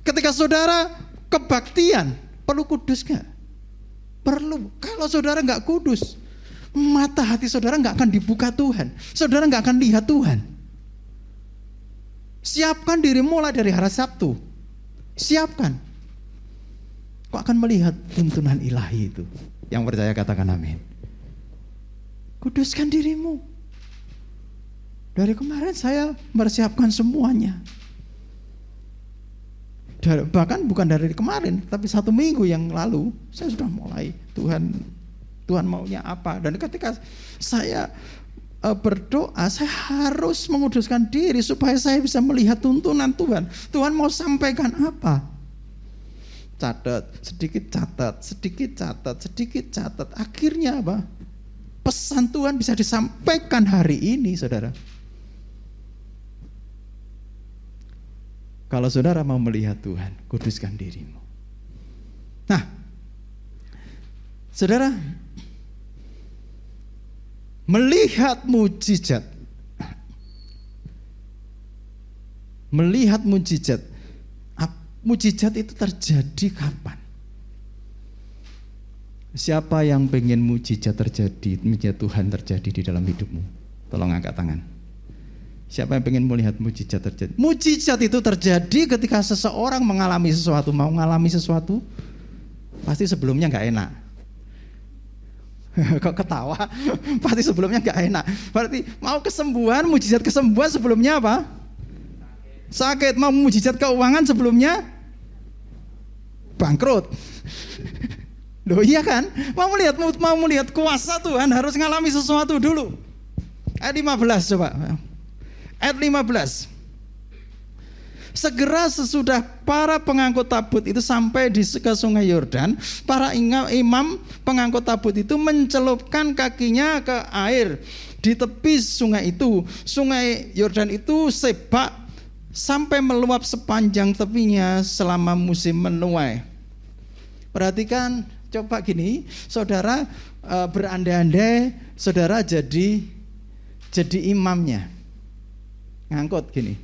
ketika saudara kebaktian, perlu kudus gak? Perlu. Kalau saudara gak kudus, mata hati saudara gak akan dibuka Tuhan. Saudara gak akan lihat Tuhan. Siapkan diri mulai dari hari Sabtu. Siapkan. Kau akan melihat tuntunan ilahi itu. Yang percaya katakan amin. Kuduskan dirimu. Dari kemarin saya mempersiapkan semuanya. Bahkan bukan dari kemarin, tapi 1 minggu yang lalu saya sudah mulai. Tuhan maunya apa? Dan ketika saya berdoa, saya harus menguduskan diri supaya saya bisa melihat tuntunan Tuhan. Tuhan mau sampaikan apa? Catat, sedikit catat, sedikit catat, sedikit catat. Akhirnya apa? Pesan Tuhan bisa disampaikan hari ini, saudara. Kalau saudara mau melihat Tuhan, kuduskan dirimu. Nah, saudara, melihat mujizat. Melihat mujizat. Mujizat itu terjadi kapan? Siapa yang pengen mujizat terjadi, mujizat Tuhan terjadi di dalam hidupmu? Tolong angkat tangan. Siapa yang pengen melihat mujizat terjadi? Mujizat itu terjadi ketika seseorang mengalami sesuatu. Mau mengalami sesuatu, pasti sebelumnya gak enak. Kok ketawa? Pasti sebelumnya gak enak. Berarti mau kesembuhan, mujizat kesembuhan sebelumnya apa? Sakit. Mau mujizat keuangan sebelumnya bangkrut. Loh iya kan? Mau melihat kuasa Tuhan harus mengalami sesuatu dulu. Ayat 15 coba. Ayat 15. Segera sesudah para pengangkut tabut itu sampai ke sungai Yordan, para imam pengangkut tabut itu mencelupkan kakinya ke air di tepi sungai itu. Sungai Yordan itu sebak sampai meluap sepanjang tepinya selama musim menuai. Perhatikan, coba gini, saudara berandai-andai saudara jadi imamnya. Ngangkut gini.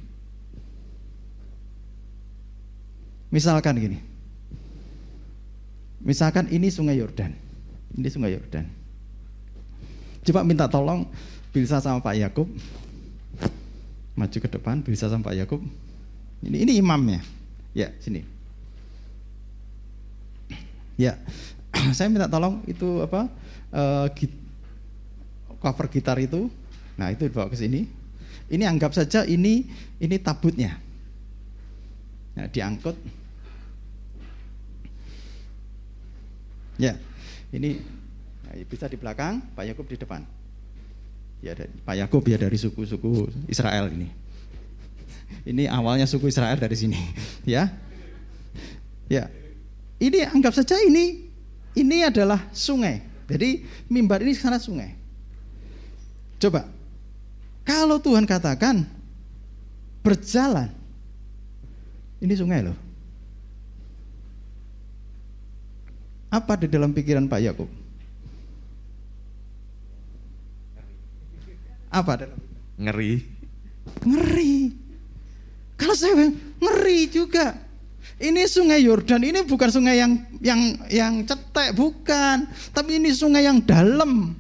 Misalkan gini. Misalkan ini Sungai Yordan. Ini Sungai Yordan. Coba minta tolong Bilsa sama Pak Yakub maju ke depan, Bilsa sama Pak Yakub. Ini imamnya. Ya, sini. Ya. Saya minta tolong itu apa? Cover gitar itu. Nah, itu dibawa ke sini. Ini anggap saja ini tabutnya. Nah, diangkut. Ya. Ini bisa di belakang, Pak Yakub di depan. Ya, Pak Yakub ya dari suku-suku Israel ini. Ini awalnya suku Israel dari sini, ya. Ya. Ini anggap saja ini adalah sungai. Jadi mimbar ini sana sungai. Coba, kalau Tuhan katakan berjalan, ini sungai loh. Apa di dalam pikiran Pak Yakub? Apa dalam? Ngeri. Kalau saya bilang, ngeri juga. Ini Sungai Yordan, ini bukan sungai yang cetek, bukan. Tapi ini sungai yang dalam.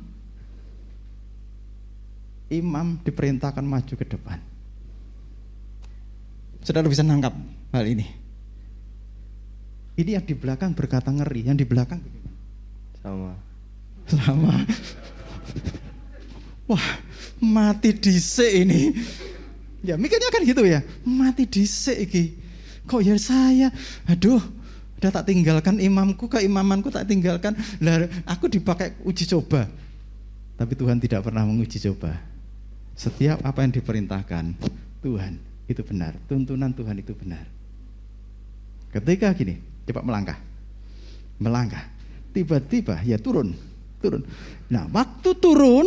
Imam diperintahkan maju ke depan. Saudara bisa nangkap hal ini. Ini yang di belakang berkata ngeri, yang di belakang sama. Wah, mati dhisik ini. Ya mikirnya kan gitu ya, mati dhisik iki. Kok ya saya, aduh, udah tak tinggalkan imamku, keimamanku tak tinggalkan. Lah aku dipakai uji coba. Tapi Tuhan tidak pernah menguji coba. Setiap apa yang diperintahkan Tuhan itu benar, tuntunan Tuhan itu benar. Ketika gini, coba melangkah. Tiba-tiba ya turun. Nah, waktu turun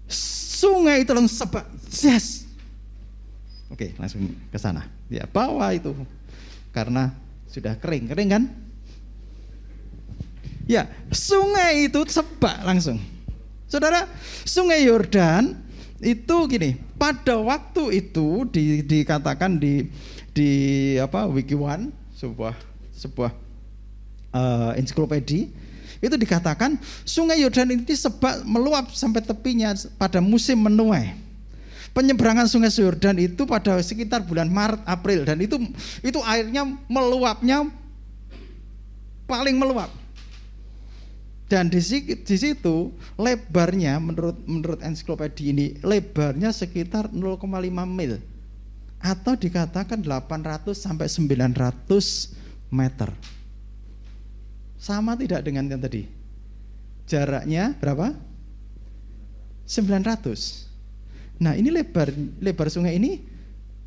sungai itu langsung sebak. Yes. Oke, langsung ke sana. Ya, bawa itu. Karena sudah kering kan? Ya, sungai itu sebak langsung. Saudara, Sungai Yordan itu gini, pada waktu itu dikatakan di Wiki1 sebuah ensiklopedia itu dikatakan Sungai Yordan ini sebak meluap sampai tepinya pada musim menuai. Penyeberangan Sungai Yordan itu pada sekitar bulan Maret April dan itu airnya meluapnya paling meluap. Dan di situ lebarnya menurut ensiklopedia ini lebarnya sekitar 0,5 mil atau dikatakan 800 sampai 900 meter. Sama tidak dengan yang tadi? Jaraknya berapa? 900. Nah, ini lebar sungai ini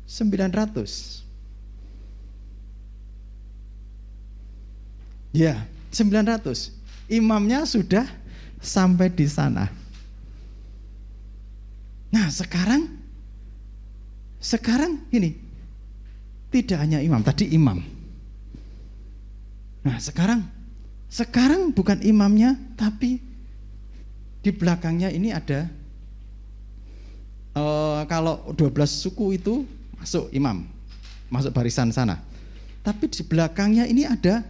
900. Ya, 900. Imamnya sudah sampai di sana. Nah, sekarang ini tidak hanya imam, tadi imam. Nah, sekarang bukan imamnya, tapi di belakangnya ini ada kalau 12 suku itu masuk imam, masuk barisan sana. Tapi di belakangnya ini ada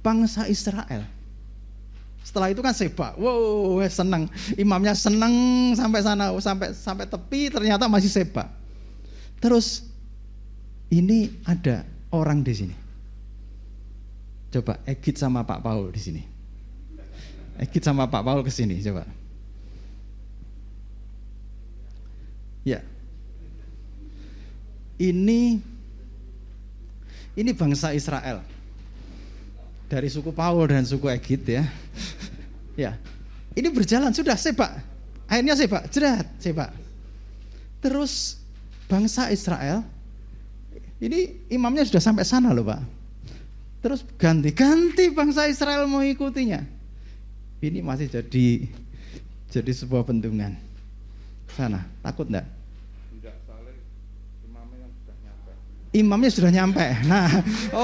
bangsa Israel. Setelah itu kan sebak, wow, senang. Imamnya senang sampai sana, sampai tepi, ternyata masih sebak. Terus ini ada orang di sini. Coba Egit sama Pak Paul di sini. Egit sama Pak Paul ke sini, coba. Ya. Ini bangsa Israel. Dari suku Paul dan suku Egit ya. Ya. Ini berjalan sudah sebak. Akhirnya sebak, jerat, sebak. Terus bangsa Israel ini imamnya sudah sampai sana loh, Pak. Terus ganti bangsa Israel mau ikutinya. Ini masih jadi sebuah bendungan. Sana, takut enggak? Tidak saling, imamnya sudah nyampe. Nah,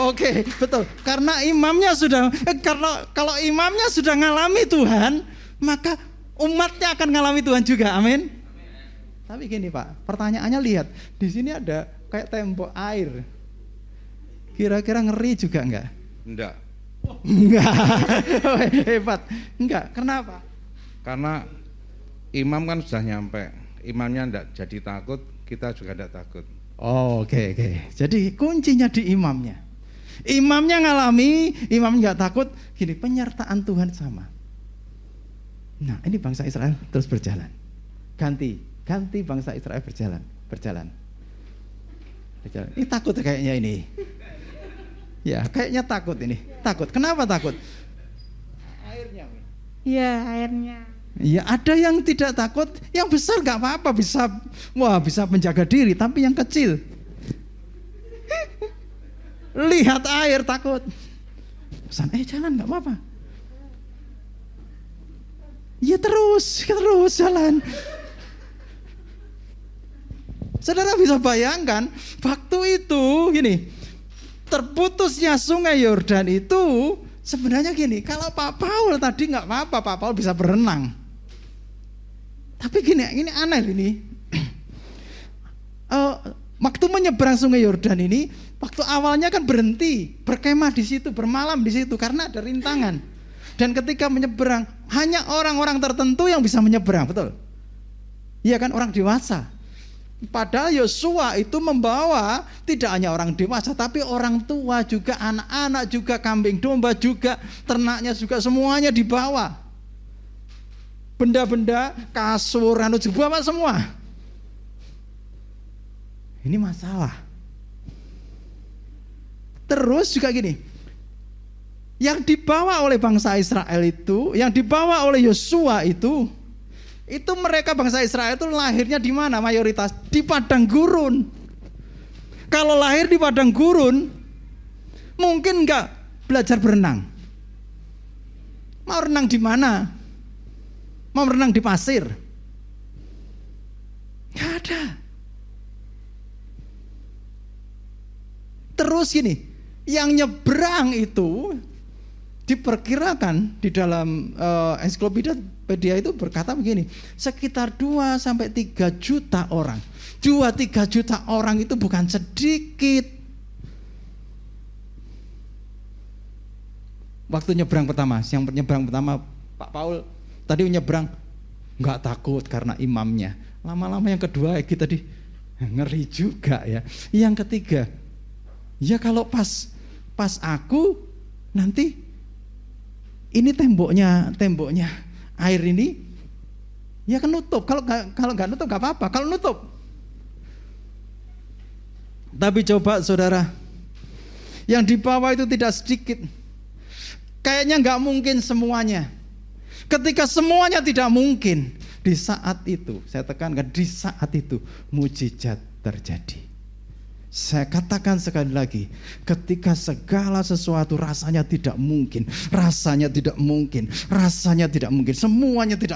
oke, betul. Karena imamnya sudah kalau imamnya sudah ngalami Tuhan, maka umatnya akan ngalami Tuhan juga. Amin. Tapi gini, Pak, pertanyaannya lihat, di sini ada kayak tembok air. Kira-kira ngeri juga enggak? Enggak, Enggak. Hebat. Enggak. Kenapa? karena imam kan sudah nyampe. Imamnya enggak jadi takut, kita juga enggak takut. Oh, oke. Jadi kuncinya di imamnya. Imamnya ngalami, imam nggak takut. Gini, penyertaan Tuhan sama. Nah, ini bangsa Israel terus berjalan. Ganti bangsa Israel berjalan. Ini takut kayaknya ini. Ya, kayaknya takut ini. Takut. Kenapa takut? Airnya. Iya, airnya. Ya, ada yang tidak takut, yang besar nggak apa-apa, bisa menjaga diri, tapi yang kecil lihat air takut. Jalan nggak apa-apa. Ya terus jalan. Saudara bisa bayangkan waktu itu gini, terputusnya sungai Yordan itu sebenarnya gini, kalau Pak Paul tadi nggak apa-apa, Pak Paul bisa berenang. Tapi gini, ini aneh ini. Waktu menyeberang sungai Yordan ini, waktu awalnya kan berhenti, berkemah di situ, bermalam di situ karena ada rintangan. Dan ketika menyeberang, hanya orang-orang tertentu yang bisa menyeberang, betul? Iya kan, orang dewasa. Padahal Yosua itu membawa tidak hanya orang dewasa, tapi orang tua juga, anak-anak juga, kambing domba juga, ternaknya juga, semuanya dibawa. Benda-benda, kasur, dibawa semua. Ini masalah. Terus juga gini, yang dibawa oleh bangsa Israel itu, yang dibawa oleh Yosua itu mereka bangsa Israel itu lahirnya di mana? Mayoritas di padang gurun. Kalau lahir di padang gurun, mungkin enggak belajar berenang. Mau renang di mana? Mau renang di pasir? Enggak ada. Terus gini, yang nyebrang itu diperkirakan di dalam ensiklopedia itu berkata begini, sekitar 2-3 juta orang. 2-3 juta orang itu bukan sedikit. Waktu nyebrang pertama, Pak Paul tadi nyebrang nggak takut karena imamnya. Lama-lama yang kedua kita ngeri juga ya. Yang ketiga, ya kalau pas aku nanti ini temboknya air ini ya kan nutup. Kalau nggak nutup nggak apa-apa. Kalau nutup, tapi coba saudara, yang di bawah itu tidak sedikit. Kayaknya nggak mungkin semuanya. Ketika semuanya tidak mungkin, di saat itu saya tekankan, di saat itu mujizat terjadi. Saya katakan sekali lagi, ketika segala sesuatu rasanya tidak mungkin, semuanya tidak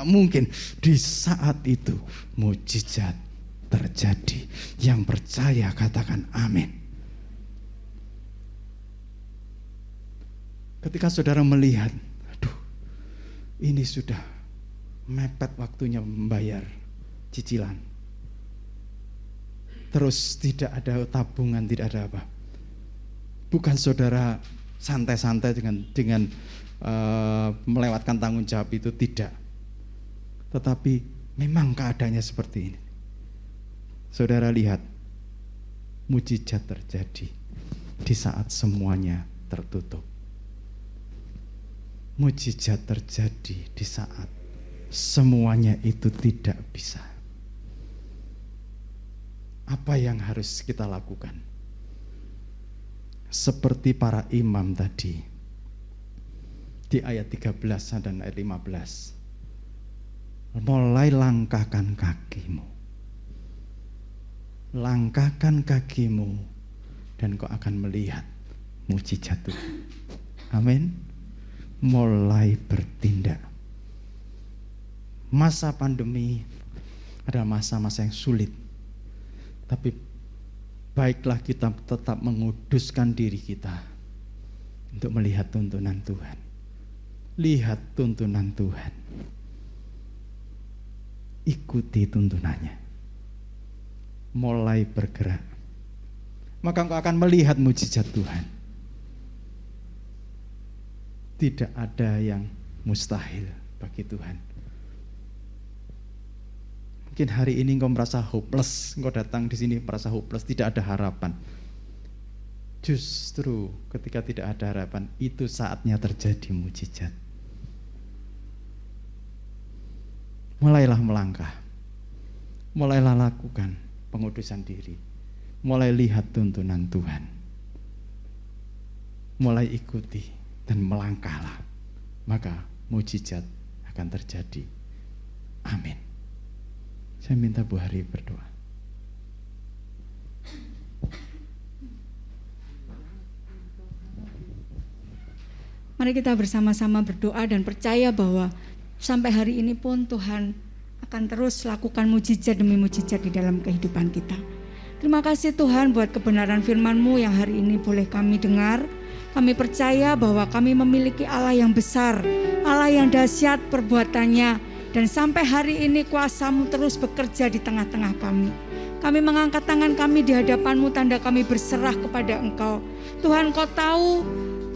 mungkin, di saat itu mujizat terjadi. Yang percaya katakan amin. Ketika saudara melihat, aduh, ini sudah mepet waktunya membayar cicilan. Terus tidak ada tabungan, tidak ada apa. Bukan saudara santai-santai dengan melewatkan tanggung jawab itu, tidak. Tetapi memang keadaannya seperti ini. Saudara lihat, mujizat terjadi di saat semuanya tertutup. Mujizat terjadi di saat semuanya itu tidak bisa. Apa yang harus kita lakukan? Seperti para imam tadi di ayat 13 dan ayat 15. Mulai langkahkan kakimu dan kau akan melihat mujizat Tuhan. Amin. Mulai bertindak. Masa pandemi adalah masa-masa yang sulit. Tapi baiklah kita tetap menguduskan diri kita untuk melihat tuntunan Tuhan. Lihat tuntunan Tuhan. Ikuti tuntunannya. Mulai bergerak. Maka engkau akan melihat mujizat Tuhan. Tidak ada yang mustahil bagi Tuhan. Mungkin hari ini engkau merasa hopeless, engkau datang di sini merasa hopeless, tidak ada harapan. Justru ketika tidak ada harapan, itu saatnya terjadi mujizat. Mulailah melangkah, mulailah lakukan pengudusan diri, mulai lihat tuntunan Tuhan, mulai ikuti dan melangkahlah, maka mujizat akan terjadi. Amin. Saya minta Bu Hari berdoa. Mari kita bersama-sama berdoa dan percaya bahwa sampai hari ini pun Tuhan akan terus lakukan mujizat demi mujizat di dalam kehidupan kita. Terima kasih Tuhan buat kebenaran firman-Mu yang hari ini boleh kami dengar. Kami percaya bahwa kami memiliki Allah yang besar, Allah yang dahsyat perbuatannya. Dan sampai hari ini kuasa-Mu terus bekerja di tengah-tengah kami. Kami mengangkat tangan kami di hadapan-Mu, tanda kami berserah kepada Engkau. Tuhan, Engkau tahu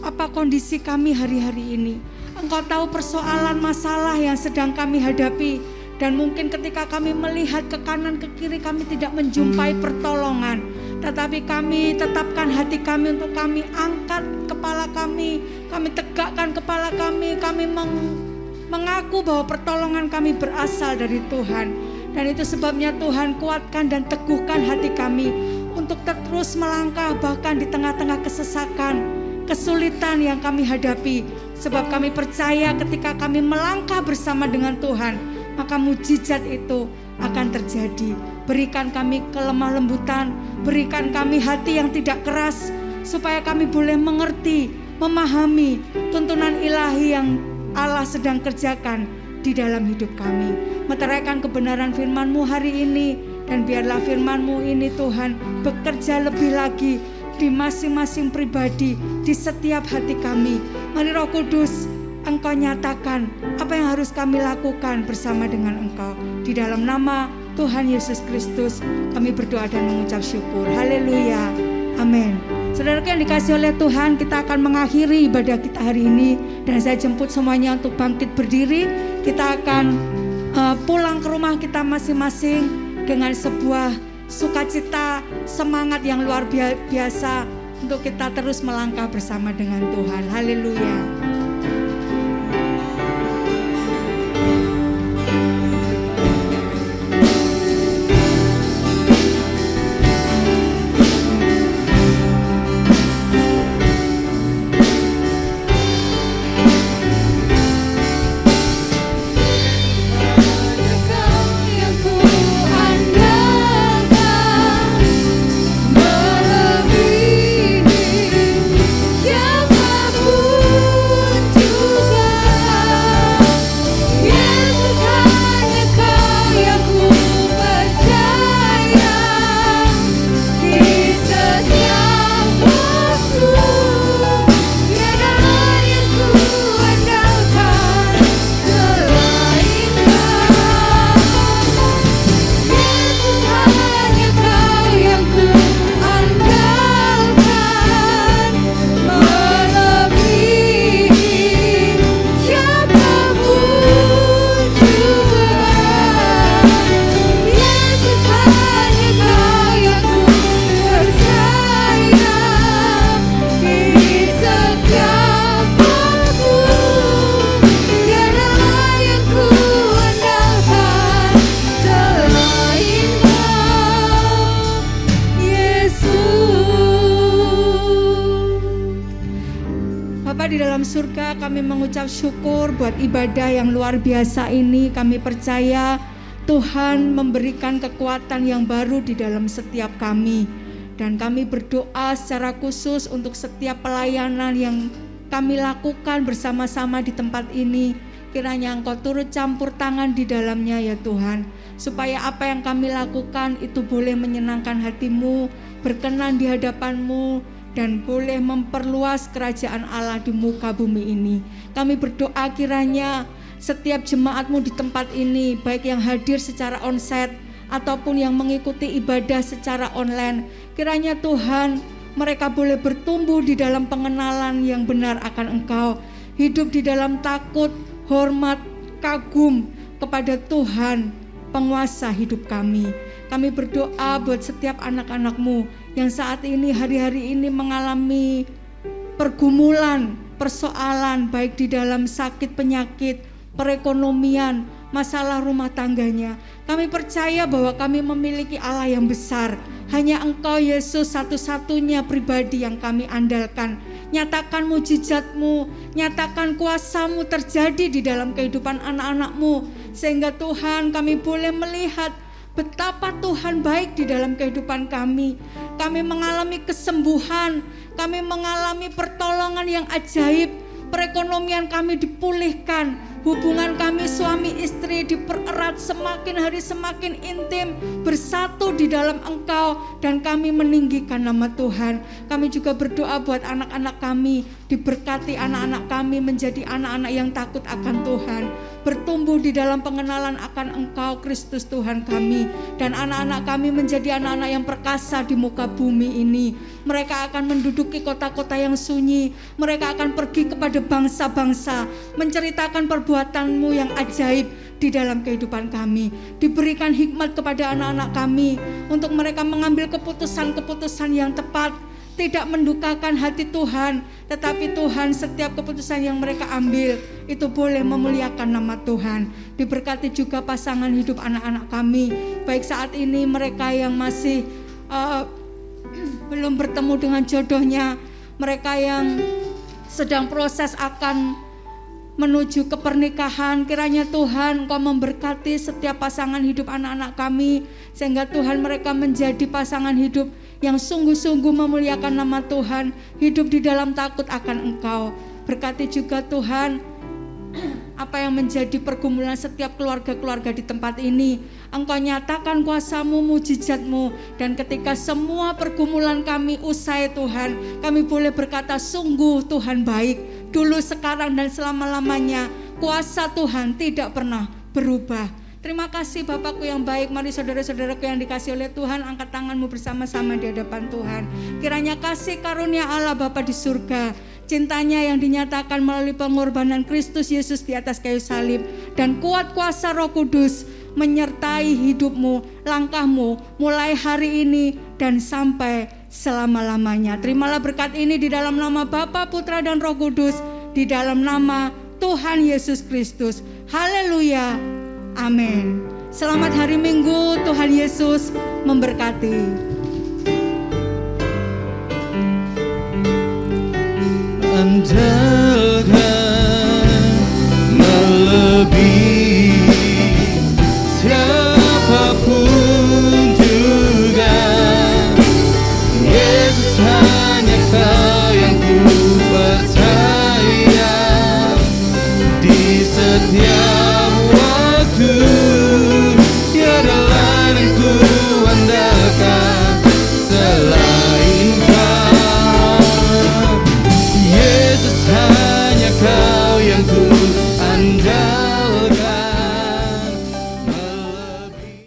apa kondisi kami hari-hari ini. Engkau tahu persoalan masalah yang sedang kami hadapi. Dan mungkin ketika kami melihat ke kanan ke kiri kami tidak menjumpai pertolongan. Tetapi kami tetapkan hati kami untuk kami angkat kepala kami tegakkan kepala kami mengaku bahwa pertolongan kami berasal dari Tuhan. Dan itu sebabnya Tuhan kuatkan dan teguhkan hati kami untuk terus melangkah bahkan di tengah-tengah kesesakan, kesulitan yang kami hadapi. Sebab kami percaya ketika kami melangkah bersama dengan Tuhan, maka mujizat itu akan terjadi. Berikan kami kelemah lembutan, berikan kami hati yang tidak keras, supaya kami boleh mengerti, memahami tuntunan ilahi yang Allah sedang kerjakan di dalam hidup kami. Meteraikan kebenaran firman-Mu hari ini, dan biarlah firman-Mu ini Tuhan bekerja lebih lagi di masing-masing pribadi, di setiap hati kami. Mari Roh Kudus, Engkau nyatakan apa yang harus kami lakukan bersama dengan Engkau. Di dalam nama Tuhan Yesus Kristus kami berdoa dan mengucap syukur. Haleluya. Amin. Saudaraku yang dikasih oleh Tuhan, kita akan mengakhiri ibadah kita hari ini. Dan saya jemput semuanya untuk bangkit berdiri. Kita akan pulang ke rumah kita masing-masing dengan sebuah sukacita, semangat yang luar biasa untuk kita terus melangkah bersama dengan Tuhan. Haleluya. Surga, kami mengucap syukur buat ibadah yang luar biasa ini. Kami percaya Tuhan memberikan kekuatan yang baru di dalam setiap kami. Dan kami berdoa secara khusus untuk setiap pelayanan yang kami lakukan bersama-sama di tempat ini. Kiranya Engkau turut campur tangan di dalamnya ya Tuhan. Supaya apa yang kami lakukan itu boleh menyenangkan hati-Mu, berkenan di hadapan-Mu, dan boleh memperluas kerajaan Allah di muka bumi ini. Kami berdoa kiranya setiap jemaat-Mu di tempat ini, baik yang hadir secara onsite ataupun yang mengikuti ibadah secara online, kiranya Tuhan mereka boleh bertumbuh di dalam pengenalan yang benar akan Engkau. hidup di dalam takut, hormat, kagum kepada Tuhan, penguasa hidup kami. Kami berdoa buat setiap anak-anak-Mu yang saat ini, hari-hari ini mengalami pergumulan, persoalan baik di dalam sakit, penyakit, perekonomian, masalah rumah tangganya. Kami percaya bahwa kami memiliki Allah yang besar. Hanya Engkau Yesus satu-satunya pribadi yang kami andalkan. Nyatakan mujizat-Mu, nyatakan kuasa-Mu terjadi di dalam kehidupan anak-anak-Mu, sehingga Tuhan kami boleh melihat betapa Tuhan baik di dalam kehidupan kami. Kami mengalami kesembuhan, kami mengalami pertolongan yang ajaib, perekonomian kami dipulihkan, hubungan kami suami istri dipererat semakin hari semakin intim, bersatu di dalam Engkau, dan kami meninggikan nama Tuhan. Kami juga berdoa buat anak-anak kami, diberkati anak-anak kami menjadi anak-anak yang takut akan Tuhan, bertumbuh di dalam pengenalan akan Engkau Kristus Tuhan kami, dan anak-anak kami menjadi anak-anak yang perkasa di muka bumi ini. Mereka akan menduduki kota-kota yang sunyi, mereka akan pergi kepada bangsa-bangsa, menceritakan perbuatan-Mu yang ajaib di dalam kehidupan kami. Diberikan hikmat kepada anak-anak kami untuk mereka mengambil keputusan-keputusan yang tepat, tidak mendukakan hati Tuhan, tetapi Tuhan setiap keputusan yang mereka ambil itu boleh memuliakan nama Tuhan. Diberkati juga pasangan hidup anak-anak kami, baik saat ini mereka yang masih belum bertemu dengan jodohnya, mereka yang sedang proses akan menuju ke pernikahan. Kiranya Tuhan Engkau memberkati setiap pasangan hidup anak-anak kami, sehingga Tuhan mereka menjadi pasangan hidup yang sungguh-sungguh memuliakan nama Tuhan, hidup di dalam takut akan Engkau. Berkati juga Tuhan apa yang menjadi pergumulan setiap keluarga-keluarga di tempat ini. Engkau nyatakan kuasa-Mu, mujizat-Mu, dan ketika semua pergumulan kami usai Tuhan, kami boleh berkata sungguh Tuhan baik, dulu, sekarang, dan selama-lamanya. Kuasa Tuhan tidak pernah berubah. Terima kasih Bapakku yang baik. Mari saudara-saudaraku yang dikasihi oleh Tuhan, angkat tanganmu bersama-sama di hadapan Tuhan. Kiranya kasih karunia Allah Bapa di surga, cintanya yang dinyatakan melalui pengorbanan Kristus Yesus di atas kayu salib, dan kuat kuasa Roh Kudus menyertai hidupmu, langkahmu mulai hari ini dan sampai selama-lamanya. Terimalah berkat ini di dalam nama Bapa, Putra, dan Roh Kudus, di dalam nama Tuhan Yesus Kristus. Haleluya, amin. Selamat hari Minggu, Tuhan Yesus memberkati. Andalkan melebihi